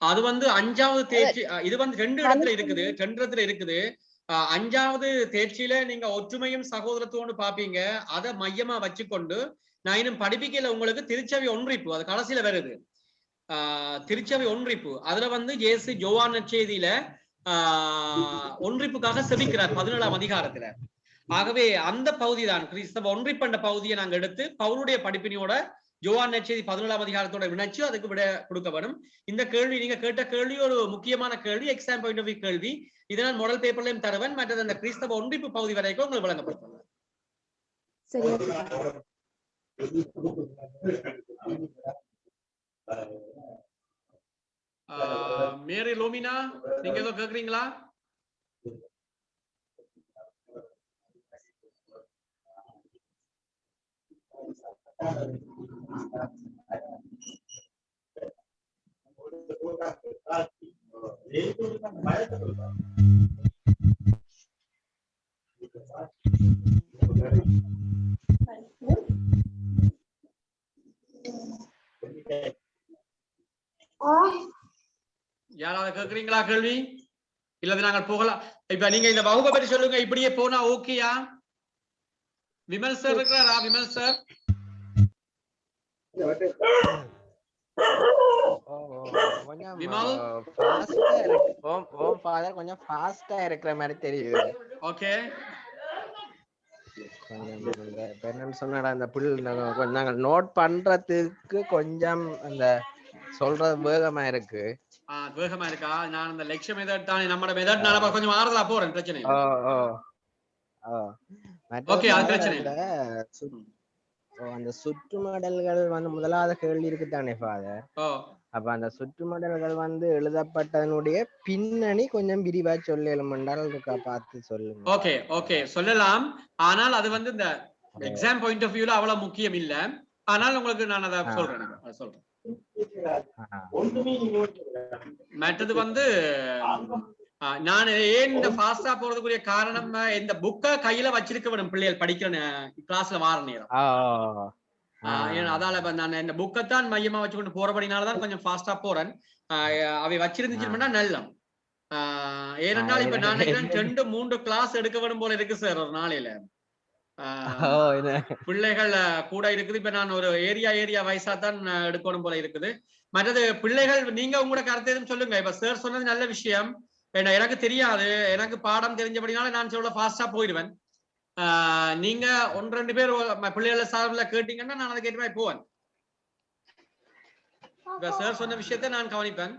அது வந்து 5வது தேர்ச்சி. இது வந்து 2 இடத்துல இருக்குது, 2 இடத்துல இருக்குது. 5வது தேர்ச்சியில நீங்க ஒற்றுமையும் சகோதரத்துவம்னு பாப்பீங்க. அதை மையமா வச்சுக்கொண்டு நான் இன்னும் படிப்பிக்கல உங்களுக்கு திருச்சபை ஒன்றிப்பு, அது கடைசியில வருது. திருச்சபை ஒன்றிப்பு, அதுல வந்து இயேசு யோவான் நற்செய்தியில ஒன்றிப்புக்காக செபிக்கிறார் 17ஆம் அதிகாரத்துல. ஆகவே அந்த பகுதி தான் கிறிஸ்தவ ஒன்றிப்பண்ட பகுதியை நாங்க எடுத்து பவுலுடைய படிப்பினையோட யோவான் நற்செய்தி 17ஆம் அதிகாரத்தோட வினைச்சு அதுக்கு விட கொடுக்க வேணும். இந்த கேள்வி நீங்க கேட்ட கேள்வி ஒரு முக்கியமான கேள்வி, எக்ஸாம் பாயிண்ட் ஆஃப் வியூ கேள்வி. இதனால் மாடல் பேப்பர்லயும் தருவன், மற்றது அந்த கிறிஸ்தவ ஒன்றிப்பு பகுதி வரைக்கும் உங்களுக்கு வழங்கப்படுத்துவேன். மேரி லோமினா, நீங்க ஏதோ கேக்குறீங்களா? யாராவது கேக்குறீங்களா கேள்வி? இல்லது நாங்கள் போகலாம். இப்ப நீங்க இந்த வகுப்பை பற்றி சொல்லுங்க, இப்படியே போனா ஓகேயா? விமல் சார் இருக்கிறாரா? விமல் சார் கொஞ்சம் ஃபாஸ்டா இருக்கிற மாதிரி தெரியுது. ஓகே. சொன்னடா அந்த புல் நாங்கள் நோட் பண்றதுக்கு கொஞ்சம் அந்த சொல்றது வேகமா இருக்கு. வேகமா இருக்கா? நான் அந்த லட்சிய மெத்தட் தான், நம்மளோட மெத்தட் நான் கொஞ்சம் ஆறுதலா போறேன், பிரச்சனை இல்லை. ஓகே, அது பிரச்சனை இல்லை. அந்த சுற்றுமடல்கள் வந்து முதலாவது கேள்வி இருக்குதானே ஃபாதர்? அப்ப அந்த சுற்றுமடல்கள் வந்து எழுதப்பட்டதனுடைய பின்னணி கொஞ்சம் விரிவா சொல்லலுமென்றால் பார்த்து சொல்லுங்க. ஓகே ஓகே சொல்லலாம், ஆனால் அது வந்து இந்த எக்ஸாம் பாயிண்ட் ஆஃப் வியூல அவ்வளவு முக்கியம் இல்ல. ஆனால் உங்களுக்கு நான் அதை சொல்றேன். மற்றது வந்து நான் ஏன் இந்த ஃபாஸ்டா போறதுக்குரிய காரணம், இந்த புக்கை கையில வச்சிருக்க வேணும் பிள்ளைகள் படிக்கிற கிளாஸ்ல வார நேரம். அதால நான் இந்த புக்கைத்தான் மையமா வச்சுக்கொண்டு போறபடினாலதான் கொஞ்சம் ஃபாஸ்டா போறேன். அவை வச்சிருந்துச்சுன்னா நல்லம். ஏனென்றால் இப்ப நான் 2-3 கிளாஸ் எடுக்க வேணும் போல இருக்கு சார் ஒரு நாளையில. பிள்ளைகள் கூட இருக்குது. இப்ப நான் ஒரு ஏரியா வயசா தான் எடுக்கணும் போல இருக்குது. மற்றது பிள்ளைகள் நீங்க உங்களோட கருத்து எதுவும் சொல்லுங்க. இப்ப சார் சொன்னது நல்ல விஷயம், எனக்கு தெரியாது, எனக்கு பாடம் தெரிஞ்சபடினால நான் சொல்ல ஃபாஸ்டா போயிடுவேன். நீங்க 1-2 பேர் பிள்ளைகள சார்பில் கேட்டீங்கன்னா நான் அதை கேட்டு மாதிரி போவேன். இப்ப சார் சொன்ன விஷயத்தை நான் கவனிப்பேன்.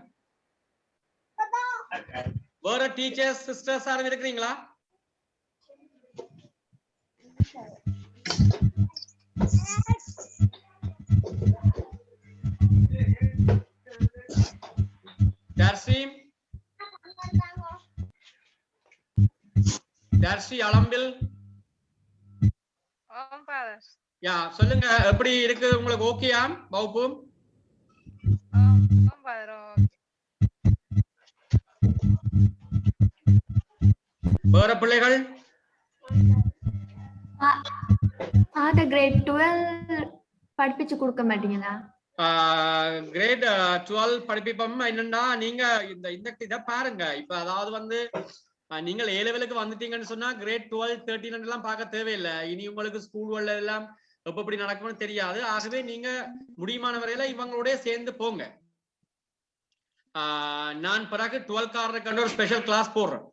வேற டீச்சர்ஸ் சிஸ்டர்ஸ் யாரும் இருக்கிறீங்களா? Darcy Alambil. யா சொல்லுங்க, எப்படி இருக்கு உங்களுக்கு? ஓகேயா வகுப்பு? வேற பிள்ளைகள்? கிரேட் 12 படிப்பிச்சு கொடுக்க மாட்டீங்களா? கிரேட் 12 படிப்பிப்போம். என்னன்னா நீங்க இந்த இதை பாருங்க. இப்ப அதாவது வந்து நீங்கள் ஏ லெவலுக்கு வந்துட்டீங்கன்னு சொன்னா கிரேட் 12 13 எல்லாம் பார்க்க தேவையில்லை. இனி உங்களுக்கு ஸ்கூல் எல்லாம் எப்படி நடக்கும்னு தெரியாது. ஆகவே நீங்க முடியுமான வரையில இவங்களோட சேர்ந்து போங்க. நான் பிறகு 12 காரருக்கு ஒரு ஸ்பெஷல் கிளாஸ் போடுறேன்.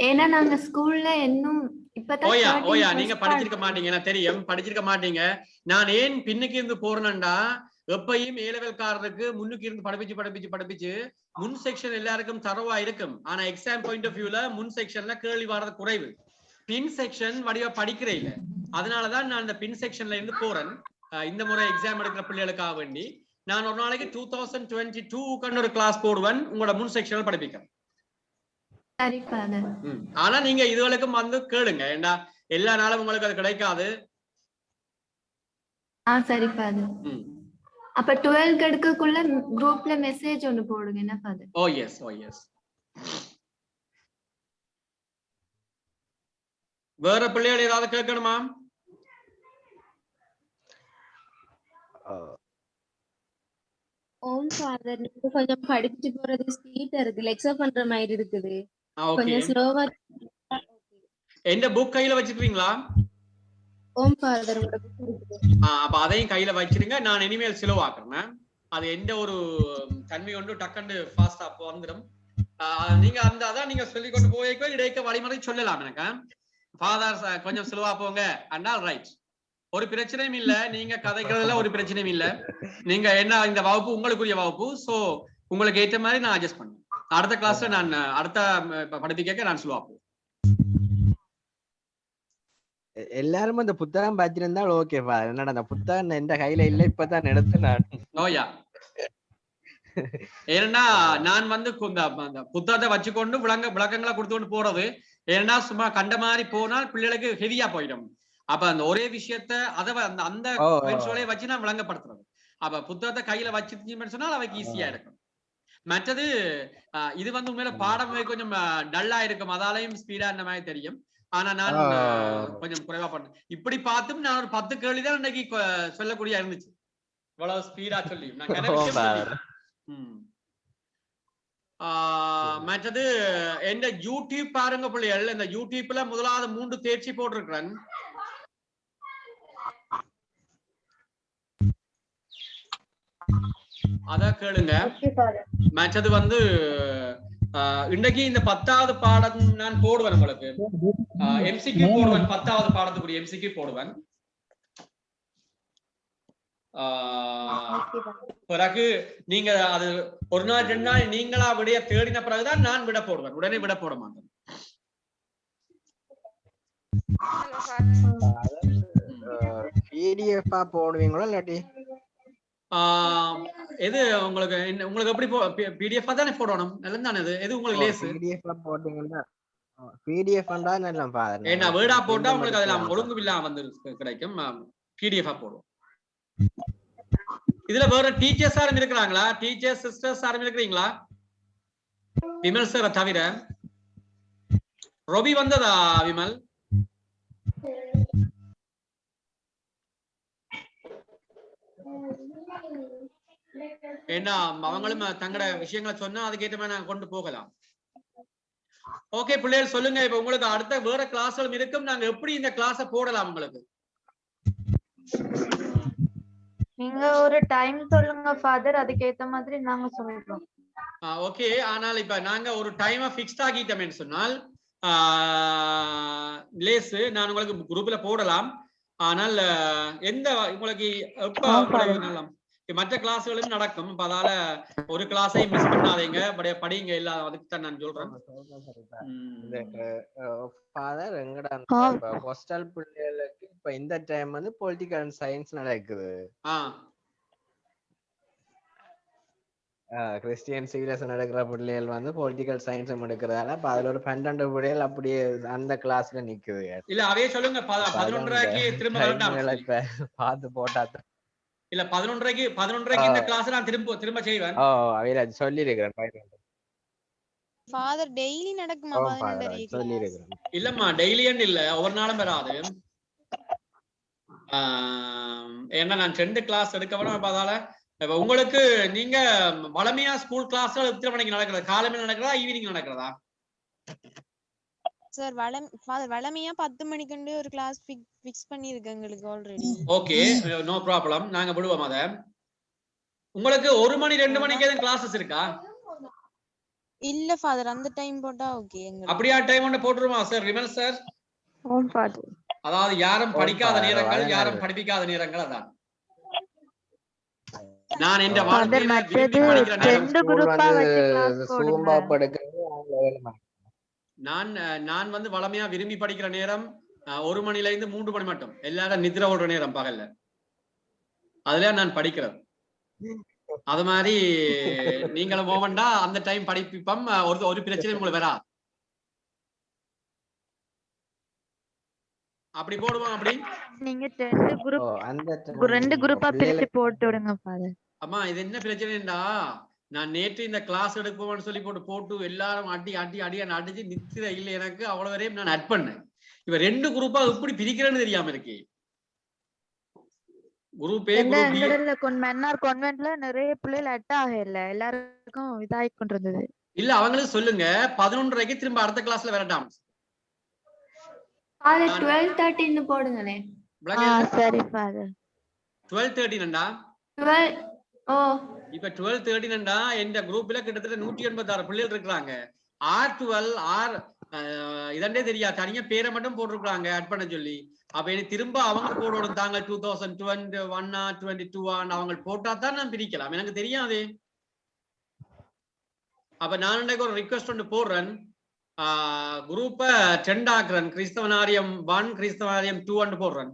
ஏன்னா நாங்க ஸ்கூல்ல இன்னும் ஓயா நீங்க படிச்சிருக்க மாட்டீங்க, எனக்கு தெரியும் படிச்சிருக்க மாட்டீங்க. நான் ஏன் பின்னுக்கு இருந்து போறேன்னா, எப்பயும் ஏ லெவல் காரருக்கு முன்னுக்கு இருந்து படிப்பிச்சு முன் செக்ஷன் எல்லாருக்கும் தரவா இருக்கும். ஆனா எக்ஸாம் பாயிண்ட் ஆஃப் வியூல முன் செக்ஷன்ல கேள்வி வர்றது குறைவு. பின் செக்ஷன் வடிவா படிக்கிற இல்ல. அதனாலதான் நான் இந்த பின் செக்ஷன்ல இருந்து போறேன். இந்த முறை எக்ஸாம் எடுக்கிற பிள்ளைகளுக்காக வேண்டி நான் ஒரு நாளைக்கு 2022 ஒரு கிளாஸ் போடுவேன். உங்களோட முன் செக்ஷன்ல படிப்பிக்கிறேன். ஆனா நீங்க இதுவரைக்கும் வந்து கேளுங்க. ஏண்டா எல்லா நாளும் உங்களுக்கு அது கிடைக்காது. அப்ப 12 எடுக்கக்குள்ள குரூப்ல மெசேஜ் ஒன்னு போடுங்க. என்ன ஃபாதர்? ஓ எஸ். வேற பிள்ளைகள் ஏதாவது கேட்கணுமா? ஓம் ஃபாதர், நீங்க கொஞ்சம் படிச்சு போறது ஸ்பீட் இருக்கு, லெக்சர் பண்ற மாதிரி இருக்குது. கொஞ்சம் ஸ்லோவா. எந்த புக் கையில வச்சிருக்கீங்களா? ஓம் ஃபாதர் உங்க புக் இருக்குது. அப்ப அதையும் கையில வச்சிருங்க. நான் இனிமேல் ஸ்லோவாக்குறேன். அது எந்த ஒரு தன்மை ஒன்று டக்குன்னு ஃபாஸ்டா வந்துடும். நீங்க அந்த அதான் நீங்க சொல்லி கொண்டு போய்க்க இடைக்க வழிமுறை சொல்லலாம். எனக்கு ஃபாதர் கொஞ்சம் ஸ்லோவா போங்க அண்டால் ரைட். ஒரு பிரச்சனையும் இல்ல. நீங்க கதைக்கிறதுல ஒரு பிரச்சனையும் இல்ல. நீங்க என்ன இந்த வகுப்பு உங்களுக்குரிய வகுப்பு. சோ உங்களுக்கு ஏற்ற மாதிரி நான் அட்ஜஸ்ட் பண்ணுவேன். அடுத்த கிளாஸ்ல நான் அடுத்த படிப்பிக்க நான் ஸ்லோவா போவேன். எல்லாரும் அந்த புத்தகம் பாத்திருந்தால் ஓகே. என்னடா அந்த புத்தகம் எந்த கையில இல்ல, இப்பதான் எடுத்து நான் நோயா. ஏன்னா நான் வந்து அந்த புத்தகத்தை வச்சுக்கொண்டு விளக்கங்களை கொடுத்துக்கொண்டு போறது. ஏன்னா சும்மா கண்ட மாதிரி போனால் பிள்ளைகளுக்கு ஹெவியா போயிடும். அப்ப அந்த ஒரே விஷயத்த அதை அந்த வச்சு நான் விளங்கப்படுத்துறது. அப்ப புத்தகத்தை கையில வச்சுன்னு சொன்னால் அவைக்கு ஈஸியா இருக்கும். மற்றது இது வந்து உண்மையில பாடம் கொஞ்சம் டல்லா இருக்கும். அதாலையும் ஸ்பீடா இந்த மாதிரி தெரியும். ஆனா நான் கொஞ்சம் குறைவா பண்ணேன். இப்படி பார்த்தும் நான் ஒரு 10 கேள்விதான் இன்னைக்கு சொல்லக்கூடிய இருந்துச்சு. இவ்வளவு ஸ்பீடா சொல்லி மற்றது எந்த யூடியூப் பாருங்க பிள்ளைகள். இந்த யூடியூப்ல முதலாவது 3 தேர்ச்சி போட்டிருக்கிறேன். அத கேளுங்க. மற்றது வந்து இன்னைக்கு இந்த 10வது பாடம் நான் போடுவேன். உங்களுக்கு எம்சிக்யூ போடுவேன். 10வது பாடத்துக்குரிய எம்சிக்யூ போடுவேன். பிறகு நீங்க அது ஒரு நாள் 2 நாள் நீங்களா விடைய தேடின பிறகுதான் நான் விட போடுவேன். உடனே விட போட மாட்டேன். PDF போடுவீங்களா இல்லாட்டி எது உங்களுக்கு உங்களுக்கு எப்படி PDF தானே போடணும்? நல்லது தானே. எது உங்களுக்கு லேஸ்? PDF போட்டீங்கன்னா PDF ண்டா நல்லா பாருங்க. ஏன்னா வேர்டா போட்டா உங்களுக்கு அதெல்லாம் ஒழுங்கு இல்லாம வந்து கிடைக்கும். PDF போடுவோம். இதுல வேற டீச்சர்ஸ் யாரும் இருக்கிறாங்களா? டீச்சர்ஸ் சிஸ்டர்ஸ் யாரும் இருக்கிறீங்களா? விமல் சார் தவிர. ரொபி வந்ததா விமல்? ஏன்னா அவங்களும் தங்களோட விஷயங்களை சொன்னா அதுக்கேற்ற மாதிரி நாங்க கொண்டு போகலாம். ஓகே பிள்ளைகள் சொல்லுங்க. இப்ப உங்களுக்கு அடுத்த வேற கிளாஸ்களும் இருக்கும். நாங்க எப்படி இந்த கிளாஸ போடலாம்? உங்களுக்கு நீங்க ஒரு டைம் சொல்லுங்க ஃபாதர், அதுக்கு ஏத்த மாதிரி நாங்க சொல்றோம். ஓகே. ஆனால் இப்ப நாங்க ஒரு டைம் ஃபிக்ஸ்ட் ஆகிட்டோம்னு சொன்னால் லேஸ் நான் உங்களுக்கு குரூப்ல போடலாம். ஆனால் எந்த உங்களுக்கு எப்ப மற்ற கிளாஸ்களும் நடக்கும். இப்ப அதால ஒரு கிளாஸையும் மிஸ் பண்ணாதீங்க, படிங்க எல்லாம். அதுக்கு தான் நான் சொல்றேன். ஃபாதர் எங்கடா ஹாஸ்டல் பிள்ளைகளுக்கு இப்ப இந்த டைம் வந்து பொலிட்டிக்கல் அண்ட் சயின்ஸ் நடக்குது. கிறிஸ்டியன் சிவிலைசேஷன் நடக்கிற பிள்ளைகள் வந்து பொலிட்டிக்கல் சயின்ஸ் எடுக்கிறதால இப்ப அதுல ஒரு 12 பிள்ளைகள் அப்படியே அந்த கிளாஸ்ல நிக்குது. இல்ல அதே சொல்லுங்க 11:30க்கு திரும்ப வரட்டாம். பார்த்து போட்டா இல்ல 11:30க்கு இந்த கிளாஸ் நான் திரும்ப செய்வேன். அவையில சொல்லி இருக்கிறேன். ஃபாதர் டெய்லி நடக்குமா 11:30 சொல்லி இருக்கிறேன். இல்லம்மா டெய்லியும் இல்ல, ஒவ்வொரு நாளும் வராது. ஏன்னா நான் 2 கிளாஸ் எடுக்க வேணும். அதால இப்ப உங்களுக்கு நீங்க வளமையா ஸ்கூல் கிளாஸ் எத்தனை மணிக்கு நடக்கிறதா? காலையில நடக்கிறதா, ஈவினிங் நடக்கிறதா? சார் ஃபாதர் வளமையா 10 மணிக்கு ஒரு கிளாஸ் ஃபிக்ஸ் பண்ணிருக்கு எங்களுக்கு ஆல்ரெடி. Okay, no problem. நாங்க விடுவோம் அத. உங்களுக்கு 1 மணி 2 மணிக்கு எதுவும் கிளாसेस இருக்கா? இல்ல ஃபாதர், அந்த டைம் போட்டா ஓகே. அப்படியே டைம் ஒன்னு போட்டுருமா சார்? விமல் சார். ஓம் ஃபாதர். அதாவது யாரும் படிக்காத நேரங்கள், யாரும் படிக்காத நேரங்கள். அதான் நான் இந்த வாழ்க்கையில விரும்பி படிக்கிற நேரம். 2 குரூப்பா வச்சு கிளாஸ் போடுங்க. நான் வந்து வளமையா விரும்பி படிக்கிற நேரம் 1 மணில இருந்து 3 மணி மட்டும். எல்லாரும் நித்திர ஓடுற நேரம் பகல்ல. அதுல நான் படிக்கிறேன். அது மாதிரி நீங்களும் போவண்டா அந்த டைம் படிப்போம். ஒரு பிரச்சனை உங்களுக்கு வரா. அப்படி போடுவோம். அப்படி நீங்க 2 குரூப்பா பிரிச்சு போட்டு விடுங்க ஃபாதர். அம்மா இது என்ன பிரச்சனைடா, நான் நேற்று இந்த கிளாஸ் எடுப்போம்னு சொல்லி போட்டு எல்லாரும் அடிச்சு நித்திர இல்லை எனக்கு. அவ்வளவு வரையும் நான் அட் பண்ணேன். இப்ப 2 குரூப்பா எப்படி பிரிக்கிறேன்னு தெரியாம இருக்கு. Group A, group B. Mannar கான்வென்ட்ல நிறைய பிள்ளைகள் அட் ஆகல, எல்லாருக்கும் இதாகி கொண்டிருந்தது. இல்ல அவங்களுக்கு சொல்லுங்க 11:30க்கு திரும்ப அடுத்த கிளாஸ்ல வரட்டாம். ஃபாதர் 12:30 போடுங்களே. சரி ஃபாதர். 12:30 நண்டா 12. ஓ இப்ப 12:30 நண்டா எந்த குரூப்ல கிட்டத்தட்ட 186 பிள்ளைகள் இருக்காங்க. R12 இதண்டே தெரியா, தனியா பேரை மட்டும் போட்டிருக்காங்க அட் பண்ண சொல்லி. அப்ப எனக்கு திரும்ப அவங்க போடணும் தாங்க 2021 22 அவங்க போட்டா தான் நான் பிரிக்கலாம். எனக்கு தெரியாது. அப்ப நான் ஒரு ரிக்வெஸ்ட் ஒன்று போடுறேன். குரூப்ப 10 ஆக்குறேன். கிறிஸ்தவனாரியம் 1 கிறிஸ்தவனாரியம் 2 போடுறேன்.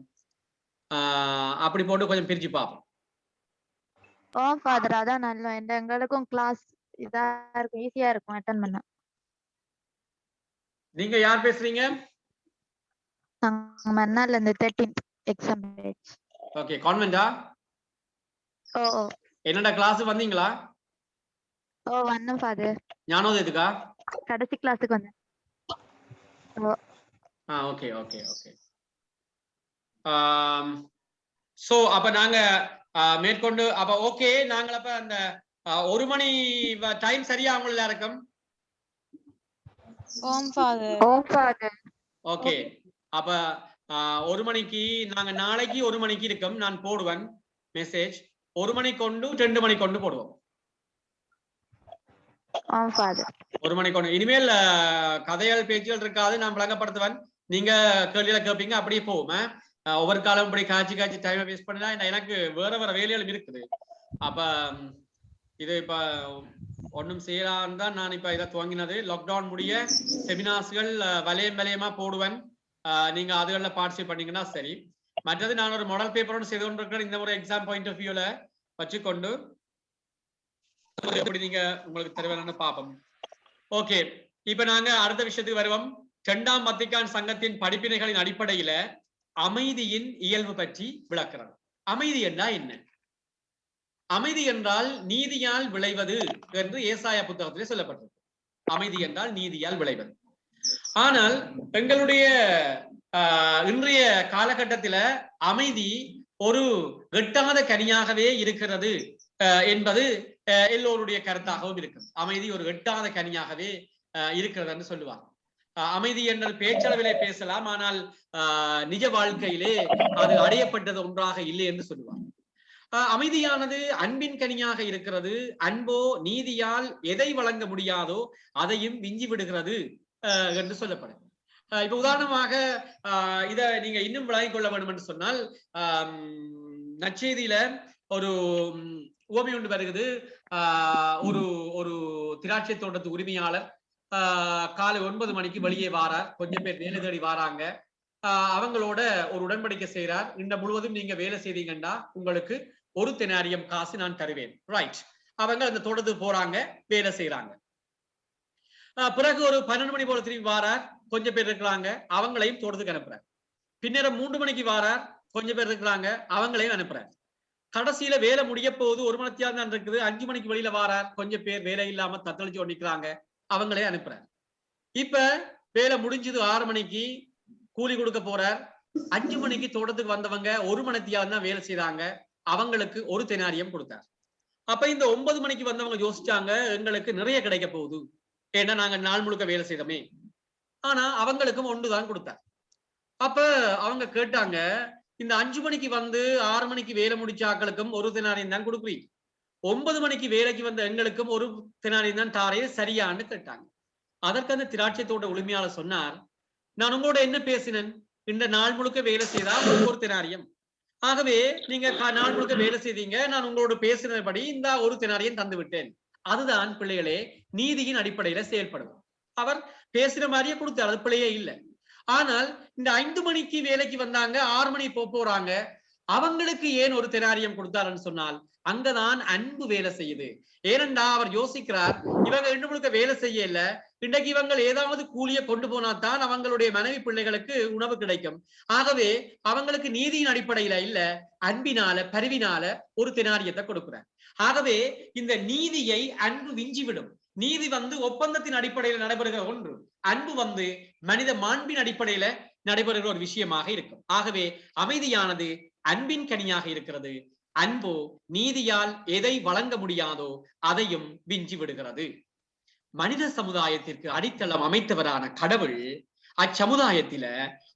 அப்படி போட்டு கொஞ்சம் பிரிச்சு பார்ப்போம். ஃபாதர் அதான் நல்லா. எங்களுக்கும் கிளாஸ் இதா இருக்கும், ஈஸியா இருக்கும் அட்டெண்ட் பண்ண. நீங்க யார் பேசுறீங்க? மன்னார்ல இருந்து 13th எக்ஸாம் பேட்ச். ஓகே, கான்வென்ட்டா? என்னடா கிளாஸ் வந்தீங்களா? வந்தேன் ஃபாதர். ஞானோதயத்துக்கா? கடைசி கிளாஸுக்கு வந்தேன். Okay okay okay. சோ அப்ப நாங்க மேற்கொண்டு அப்ப ஓகே, நாங்க அப்ப அந்த 1 மணி டைம் சரியா உங்களுக்கு இருக்கும்? ஓகே, அப்ப 1 மணிக்கு நாங்க நாளைக்கு 1 மணிக்கு இருக்கும். நான் போடுவேன் மெசேஜ். 1 மணி கொண்டு 2 மணி கொண்டு போடுவோம். 1 மணி கொண்டு. இனிமேல் கதைகள் பேச்சுகள் இருக்காது, நான் விளங்கப்படுத்துவேன். நீங்க கேள்வியில கேட்பீங்க, அப்படியே போவோம். ஒவ்வொரு காலம் இப்படி காய்ச்சி டைமை வேஸ்ட் பண்ணா எனக்கு வேற வேலைகளும் இருக்குது. அப்ப இது இப்ப ஒன்றும் செய்யலான்னு தான் நான் இப்ப இதை துவங்கினது. லாக்டவுன் முடிய செமினார்ஸ்கள் வலையமா போடுவேன். நீங்க அதுகள்ல பார்ட்டிசிபேட் பண்ணீங்கன்னா சரி. மற்றது நான் ஒரு மாடல் பேப்பர் ஒன்று செய்து கொண்டிருக்கிறேன். இந்த ஒரு எக்ஸாம் பாயிண்ட் ஆஃப் வியூல வச்சுக்கொண்டு எப்படி நீங்க உங்களுக்கு தெரிவானு பார்ப்போம். ஓகே, இப்ப நாங்க அடுத்த விஷயத்துக்கு வருவோம். 2ஆம் வத்திக்கான் சங்கத்தின் படிப்பினைகளின் அடிப்படையில அமைதியின் இயல்பு பற்றி விளக்குறாங்க. அமைதி என்றா என்ன? அமைதி என்றால் நீதியால் விளைவது என்று ஏசாயா புத்தகத்திலே சொல்லப்பட்டிருக்கு. அமைதி என்றால் நீதியால் விளைவது. ஆனால் எங்களுடைய இன்றைய காலகட்டத்தில அமைதி ஒரு எட்டாத கனியாகவே இருக்கிறது என்பது எல்லோருடைய கருத்தாகவும் இருக்கிறது. அமைதி ஒரு எட்டாத கனியாகவே இருக்கிறது என்று சொல்லுவாங்க. அமைதி என்ற பேச்சளவிலே பேசலாம், ஆனால் நிஜ வாழ்க்கையிலே அது அடையப்பட்டது ஒன்றாக இல்லை என்று சொல்லுவாங்க. அமைதியானது அன்பின் கனியாக இருக்கிறது. அன்போ நீதியால் எதை வழங்க முடியாதோ அதையும் விஞ்சி விடுகிறது என்று சொல்லப்படும். இப்ப உதாரணமாக இத நீங்க இன்னும் விளங்கிக் கொள்ள வேண்டும் என்று சொன்னால், நற்செய்தியில ஒரு உவமை ஒன்று வருகிறது. ஒரு ஒரு திராட்சை தோட்டத்து உரிமையாளர் காலை 9 மணிக்கு வெளியே வாரார். கொஞ்சம் பேர் வேலை தேடி வாராங்க. அவங்களோட ஒரு உடன்படிக்கை செய்யறார். இந்த முழுவதும் நீங்க வேலை செய்தீங்கன்னா உங்களுக்கு 1 தெனாரியம் காசு நான் தருவேன். ரைட். அவங்க அந்த தோட்டத்துக்கு போறாங்க, வேலை செய்யறாங்க. பிறகு ஒரு 12 மணி போல திரும்பி வாரார். கொஞ்சம் பேர் இருக்கிறாங்க, அவங்களையும் தோட்டத்துக்கு அனுப்புறார். பின்னர் 3 மணிக்கு வாரார், கொஞ்சம் பேர் இருக்கிறாங்க, அவங்களையும் அனுப்புறார். கடைசியில வேலை முடிய போகுது, 1 மணித்தியாவது தான் இருக்குது. 5 மணிக்கு வெளியில வாரார், கொஞ்சம் பேர் வேலை இல்லாம தத்தளிச்சு ஒண்டிக்கிறாங்க, அவங்களே அனுப்புறார். இப்ப வேலை முடிஞ்சது 6 மணிக்கு கூலி கொடுக்க போறார். 5 மணிக்கு தோட்டத்துக்கு வந்தவங்க 1 மணித்தியாவது தான் வேலை செய்தாங்க, அவங்களுக்கு 1 தெனாரியம் கொடுத்தார். அப்ப இந்த 9 மணிக்கு வந்தவங்க யோசிச்சாங்க, எங்களுக்கு நிறைய கிடைக்க போகுது, ஏன்னா நாங்க நாள் முழுக்க வேலை செய்தோமே. ஆனா அவங்களுக்கும் 1 தான் கொடுத்தார். அப்ப அவங்க கேட்டாங்க, இந்த 5 மணிக்கு வந்து 6 மணிக்கு வேலை முடிச்ச ஆக்களுக்கும் 1 தெனாரியம் தான் கொடுக்குறீங்க, 9 மணிக்கு வேலைக்கு வந்த எங்களுக்கும் 1 தெனாரியம் தான் தாரே சரியான்னு கேட்டாங்க. அதற்கு அந்த திராட்சை தோட்ட உரிமையாளர் சொன்னார், நான் உங்களோட என்ன பேசினேன்? இந்த நாள் முழுக்க வேலை செய்தா 1 தெனாரியம், ஆகவே நீங்க நாள் முழுக்க வேலை செய்தீங்க, நான் உங்களோட பேசினபடி இந்த 1 தெனாரியம் தந்து விட்டேன். அதுதான் பிள்ளைகளே நீதியின் அடிப்படையில செயல்படும். அவர் பேசுற மாதிரியே கொடுத்தார், அது பிள்ளையே இல்லை. ஆனால் இந்த 5 மணிக்கு வேலைக்கு வந்தாங்க, 6 மணி போறாங்க, அவங்களுக்கு ஏன் 1 தெனாரியம் கொடுத்தாருன்னு சொன்னால் அங்கதான் அன்பு வேலை செய்யுது. ஏனென்றா அவர் யோசிக்கிறார், இவங்க 2 முழுக்க வேலை செய்யல, இன்றைக்கு இவங்க ஏதாவது கூலிய கொண்டு போனாதான் அவங்களுடைய மனைவி பிள்ளைகளுக்கு உணவு கிடைக்கும். ஆகவே அவங்களுக்கு நீதியின் அடிப்படையில இல்ல, அன்பினால பரிவினால 1 தெனாரியத்தை கொடுக்கிறார். ஆகவே இந்த நீதியை அன்பு விஞ்சிவிடும். நீதி வந்து ஒப்பந்தத்தின் அடிப்படையில் நடைபெறுகிற ஒன்று, அன்பு வந்து மனித மாண்பின் அடிப்படையில நடைபெறுகிற ஒரு விஷயமாக இருக்கும். ஆகவே அமைதியானது அன்பின் கனியாக இருக்கிறது. அன்போ நீதியால் எதை வழங்க முடியாதோ அதையும் விஞ்சி விடுகிறது. மனித சமுதாயத்திற்கு அடித்தளம் அமைத்தவரான கடவுள் அச்சமுதாயத்தில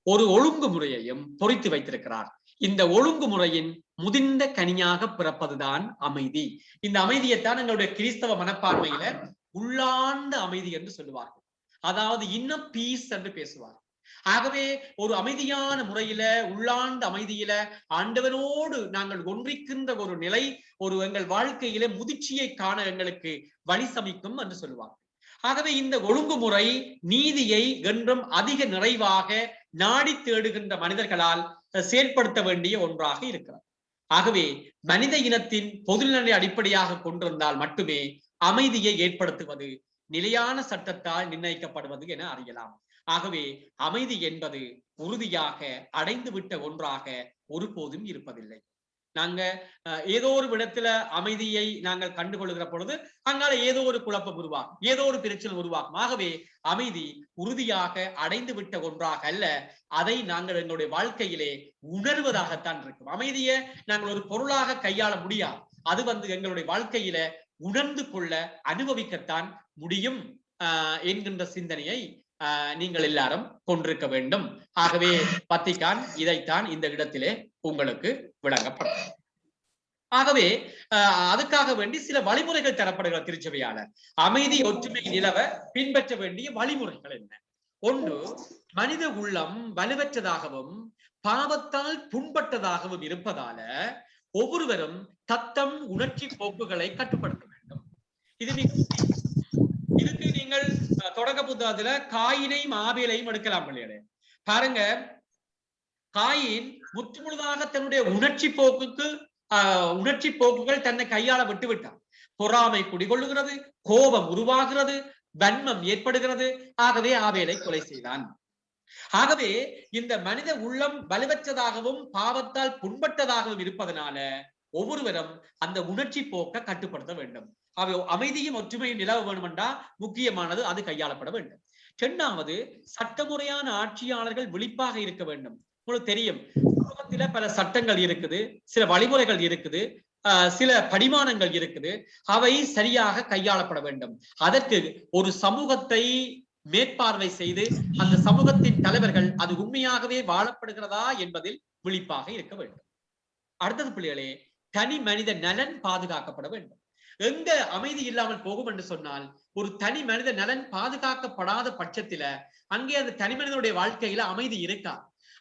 ஒரு ஒழுங்குமுறையையும் பொறித்து வைத்திருக்கிறார். இந்த ஒழுங்குமுறையின் முதிர்ந்த கனியாக பிறப்பதுதான் அமைதி. இந்த அமைதியைத்தான் எங்களுடைய கிறிஸ்தவ மனப்பான்மையில உள்ளார்ந்த அமைதி என்று சொல்லுவார்கள். அதாவது இன்னும் பீஸ் என்று பேசுவார்கள். ஆகவே ஒரு அமைதியான முறையில உள்ளார்ந்த அமைதியில ஆண்டவனோடு நாங்கள் ஒன்றிக்கின்ற ஒரு நிலை, ஒரு எங்கள் வாழ்க்கையில முதிர்ச்சியை காண எங்களுக்கு வழி சமைக்கும் என்று சொல்லுவார்கள். ஆகவே இந்த ஒழுங்குமுறை நீதியை என்றும் அதிக நிறைவாக நாடி தேடுகின்ற மனிதர்களால் செயல்படுத்த வேண்டிய ஒன்றாக இருக்கிறது. ஆகவே மனித இனத்தின் பொதுநிலை அடிப்படையாக கொண்டிருந்தால் மட்டுமே அமைதியை ஏற்படுத்துவது நிலையான சட்டத்தால் நிர்ணயிக்கப்படுவது என அறியலாம். ஆகவே அமைதி என்பது உறுதியாக அடைந்து விட்ட ஒன்றாக ஒருபோதும் இருப்பதில்லை. நாங்க ஏதோ ஒரு விடத்துல அமைதியை நாங்கள் கண்டுகொள்கிற பொழுது அங்கால ஏதோ ஒரு குழப்பம் உருவாகும், ஏதோ ஒரு பிரச்சனை உருவாகும். ஆகவே அமைதி உறுதியாக அடைந்து விட்ட ஒன்றாக அல்ல, அதை நாங்கள் எங்களுடைய வாழ்க்கையிலே உணர்வதாகத்தான் இருக்கும். அமைதியை நாங்கள் ஒரு பொருளாக கையாள முடியாது, அது வந்து எங்களுடைய வாழ்க்கையில உணர்ந்து கொள்ள அனுபவிக்கத்தான் முடியும் என்கின்ற சிந்தனையை நீங்கள் எல்லாரும் கொண்டிருக்க வேண்டும். ஆகவே வத்திக்கான் இதைத்தான் இந்த இடத்திலே உங்களுக்கு விளங்கப்படும். ஆகவே அதுக்காக வேண்டி சில வழிமுறைகள் தரப்படுகிற திருச்சபையாளர். அமைதி ஒற்றுமை நிலவ பின்பற்ற வேண்டிய வழிமுறைகள் என்ன? ஒன்று, மனித உள்ளம் வலுவற்றதாகவும் பாவத்தால் புண்பட்டதாகவும் இருப்பதால ஒவ்வொருவரும் தத்தம் உணர்ச்சி போக்குகளை கட்டுப்படுத்த வேண்டும். இதுக்கு நீங்கள் தொடக்க புத்தகத்துல காயினையும் ஆபேலையும் எடுக்கலாம் பிள்ளைகளே. பாருங்க, காயின் முற்று முழுதாக தன்னுடைய உணர்ச்சி போக்குகள் தன்னை கையாள விட்டு விட்டான். பொறாமை குடிகொள்ளுகிறது, கோபம் உருவாகிறது, வன்மம் ஏற்படுகிறது. ஆகவே ஆபேலை கொலை செய்தான். ஆகவே இந்த மனித உள்ளம் வலுவற்றதாகவும் பாவத்தால் புண்பட்டதாகவும் இருப்பதனால ஒவ்வொருவரும் அந்த உணர்ச்சி போக்க கட்டுப்படுத்த வேண்டும். அமைதியும் ஒற்றுமையும் நிலவ வேண்டும் என்றால் முக்கியமானது அது கையாளப்பட வேண்டும். இரண்டாவது, சட்டமுறையான ஆட்சியாளர்கள் விழிப்பாக இருக்க வேண்டும். உங்களுக்கு தெரியும், சமூகத்தில பல சட்டங்கள் இருக்குது, சில வழிமுறைகள் இருக்குது, சில படிமானங்கள் இருக்குது, அவை சரியாக கையாளப்பட வேண்டும். அதற்கு ஒரு சமூகத்தை மேற்பார்வை செய்து அந்த சமூகத்தின் தலைவர்கள் அது உண்மையாகவே வாழப்படுகிறதா என்பதில் விழிப்பாக இருக்க வேண்டும். அடுத்தது பிள்ளைகளே, தனி மனித நலன் பாதுகாக்கப்பட வேண்டும். எங்க அமைதி இல்லாமல் போகும் என்று சொன்னால், ஒரு தனி மனித நலன் பாதுகாக்கப்படாத பட்சத்தில அங்கே அந்த தனி மனிதனுடைய வாழ்க்கையில அமைதி இருக்கா.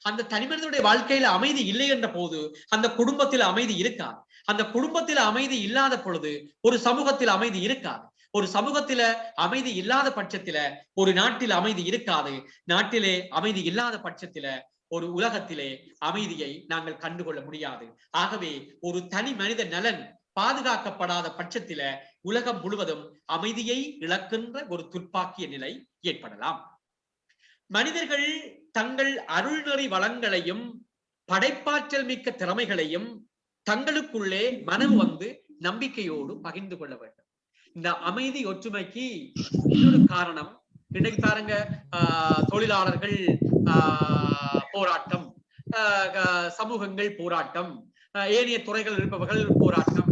அந்த தனிமனிதனுடைய வாழ்க்கையில அமைதி இல்லை என்ற போது அந்த குடும்பத்தில் அமைதி இருக்காது. அந்த குடும்பத்தில் அமைதி இல்லாத பொழுது ஒரு சமூகத்தில் அமைதி இருக்காது. ஒரு சமூகத்தில அமைதி இல்லாத பட்சத்தில ஒரு நாட்டில் அமைதி இருக்காது. நாட்டிலே அமைதி இல்லாத பட்சத்தில ஒரு உலகத்திலே அமைதியை நாங்கள் கண்டுகொள்ள முடியாது. ஆகவே ஒரு தனி மனித நலன் பாதுகாக்கப்படாத பட்சத்தில உலகம் முழுவதும் அமைதியை இழக்கின்ற ஒரு துர்ப்பாக்கிய நிலை ஏற்படலாம். மனிதர்கள் தங்கள் அருள்நெறி வளங்களையும் படைப்பாற்றல் மிக்க திறமைகளையும் தங்களுக்குள்ளே மனம் வந்து நம்பிக்கையோடு பகிர்ந்து கொள்ள வேண்டும். இந்த அமைதி ஒற்றுமைக்கு இன்னொரு காரணம், இன்னைக்கு பாருங்க, தொழிலாளர்கள் போராட்டம், சமூகங்கள் போராட்டம், ஏனைய துறைகள் இருப்பவர்கள் போராட்டம்,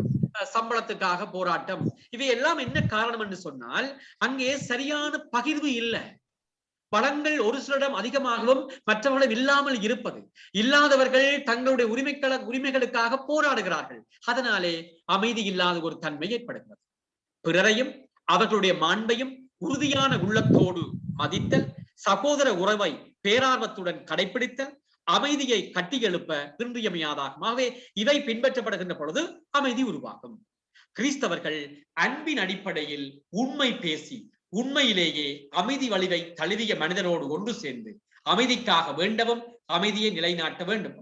சம்பளத்துக்காக போராட்டம், இவையெல்லாம் என்ன காரணம் என்று சொன்னால் அங்கே சரியான பகிர்வு இல்லை. வளங்கள் ஒரு சிலரிடம் அதிகமாகவும் மற்றவர்களிடம் இல்லாமல் இருப்பது, இல்லாதவர்கள் தங்களுடைய உரிமைகளுக்காக போராடுகிறார்கள். அதனாலே அமைதி இல்லாத ஒரு தன்மை ஏற்படுகிறது. பிறரையும் அவர்களுடைய மாண்பையும் உறுதியான உள்ளத்தோடு மதித்தல், சகோதர உறவை பேரார்வத்துடன் கடைபிடித்தல் அமைதியை கட்டியெழுப்ப இன்றியமையாதாகும். ஆகவே இவை பின்பற்றப்படுகின்ற பொழுது அமைதி உருவாகும். கிறிஸ்தவர்கள் அன்பின் அடிப்படையில் உண்மை பேசி உண்மையிலேயே அமைதி வழிவை தழுவிய மனிதனோடு ஒன்று சேர்ந்து அமைதிக்காக வேண்டவும் அமைதியை நிலைநாட்ட வேண்டும்.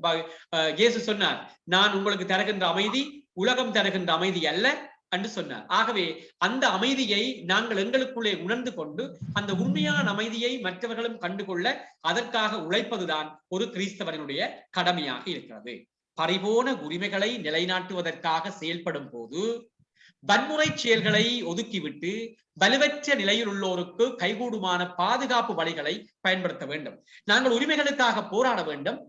இயேசு சொன்னார், நான் உங்களுக்கு தருகின்ற அமைதி உலகம் தருகின்ற அமைதி அல்ல என்று சொன்னார். ஆகவே அந்த அமைதியை நாங்கள் எங்களுக்குள்ளே உணர்ந்து கொண்டு அந்த உண்மையான அமைதியை மற்றவர்களும் கண்டுகொள்ள அதற்காக உழைப்பதுதான் ஒரு கிறிஸ்தவனுடைய கடமையாக இருக்கிறது. பரிபூர்ண உரிமைகளை நிலைநாட்டுவதற்காக செயல்படும் போது வன்முறை செயல்களை ஒதுக்கிவிட்டு வலுவற்ற நிலையில் உள்ளோருக்கு கைகூடுமான பாதுகாப்பு வழிகளை பயன்படுத்த வேண்டும். நாங்கள் உரிமைகளுக்காக போராட வேண்டும்,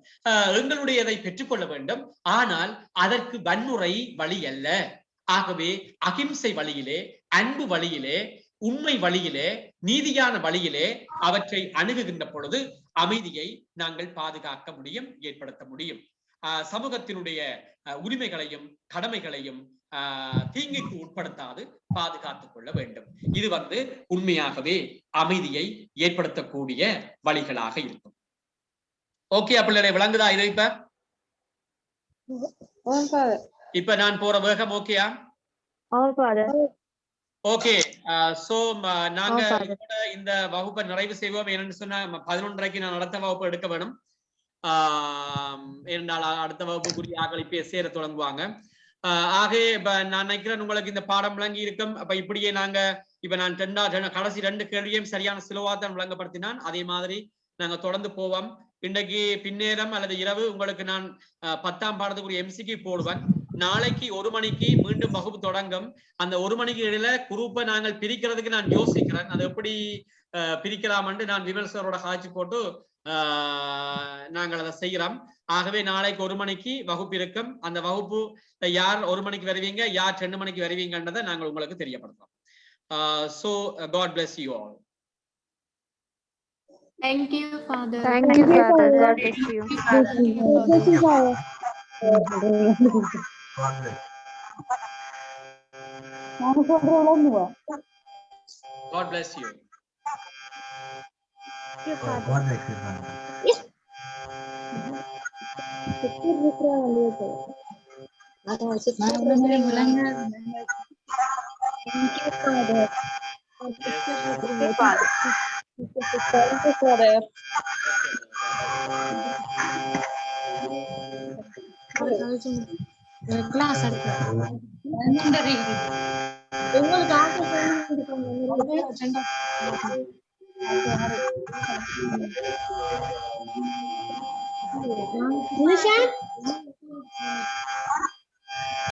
எங்களுடையதை பெற்றுக்கொள்ள வேண்டும். ஆனால் அதற்கு வன்முறை வழி அல்ல. ஆகவே அகிம்சை வழியிலே, அன்பு வழியிலே, உண்மை வழியிலே, நீதியான வழியிலே அவற்றை அணுகுகின்ற பொழுது அமைதியை நாங்கள் பாதுகாக்க முடியும், ஏற்படுத்த முடியும். சமூகத்தினுடைய உரிமைகளையும் கடமைகளையும் தீங்குக்கு உட்படுத்தாது பாதுகாத்துக் கொள்ள வேண்டும். இது உண்மையாகவே அமைதியை ஏற்படுத்தக்கூடிய வழிகளாக இருக்கும். ஓகே, பிள்ளைகளை விளங்குதா? இதை இப்ப நான் போற வேகம் ஓகேயா? ஓகே. சோ நாங்க இந்த வகுப்பை நிறைவு செய்வோம். என்னன்னு சொன்னா 11:30 நான் அடுத்த வகுப்பு எடுக்க வேணும். இரண்டாள் அடுத்த வகுப்புக்குரிய ஆக்கள் சேர தொடங்குவாங்க. ஆக நான் நினைக்கிறேன் உங்களுக்கு இந்த பாடம் விளங்கி இருக்கும். அப்ப இப்படியே நாங்க இப்ப நான் கடைசி 2 கேள்வியும் சரியான சிலவா தான் விளங்கப்படுத்தினான். அதே மாதிரி நாங்க தொடர்ந்து போவோம். இன்றைக்கு பின்னேரம் அல்லது இரவு உங்களுக்கு நான் 10ஆம் பாடத்துக்குரிய MCQ போடுவேன். நாளைக்கு 1 மணிக்கு மீண்டும் வகுப்பு தொடங்கும். அந்த 1 மணிக்கு இடையில குரூப்பை நாங்கள் பிரிக்கிறதுக்கு நான் யோசிக்கிறேன். அது எப்படி பிரிக்கலாம் என்று நான் விமல் சாரோட காட்சி போட்டு நாங்கள் அதை செய்கிறோம். ஆகவே நாளைக்கு 1 மணிக்கு வகுப்பு இருக்கும். அந்த வகுப்பு யார் 1 மணிக்கு வருவீங்க, யார் 2 மணிக்கு வருவீங்கன்றதை நாங்கள் உங்களுக்கு தெரியப்படுத்துறோம். So God bless you all. Thank you, Father. Thank you, Father. God bless you. God bless you. God bless you. Nisha?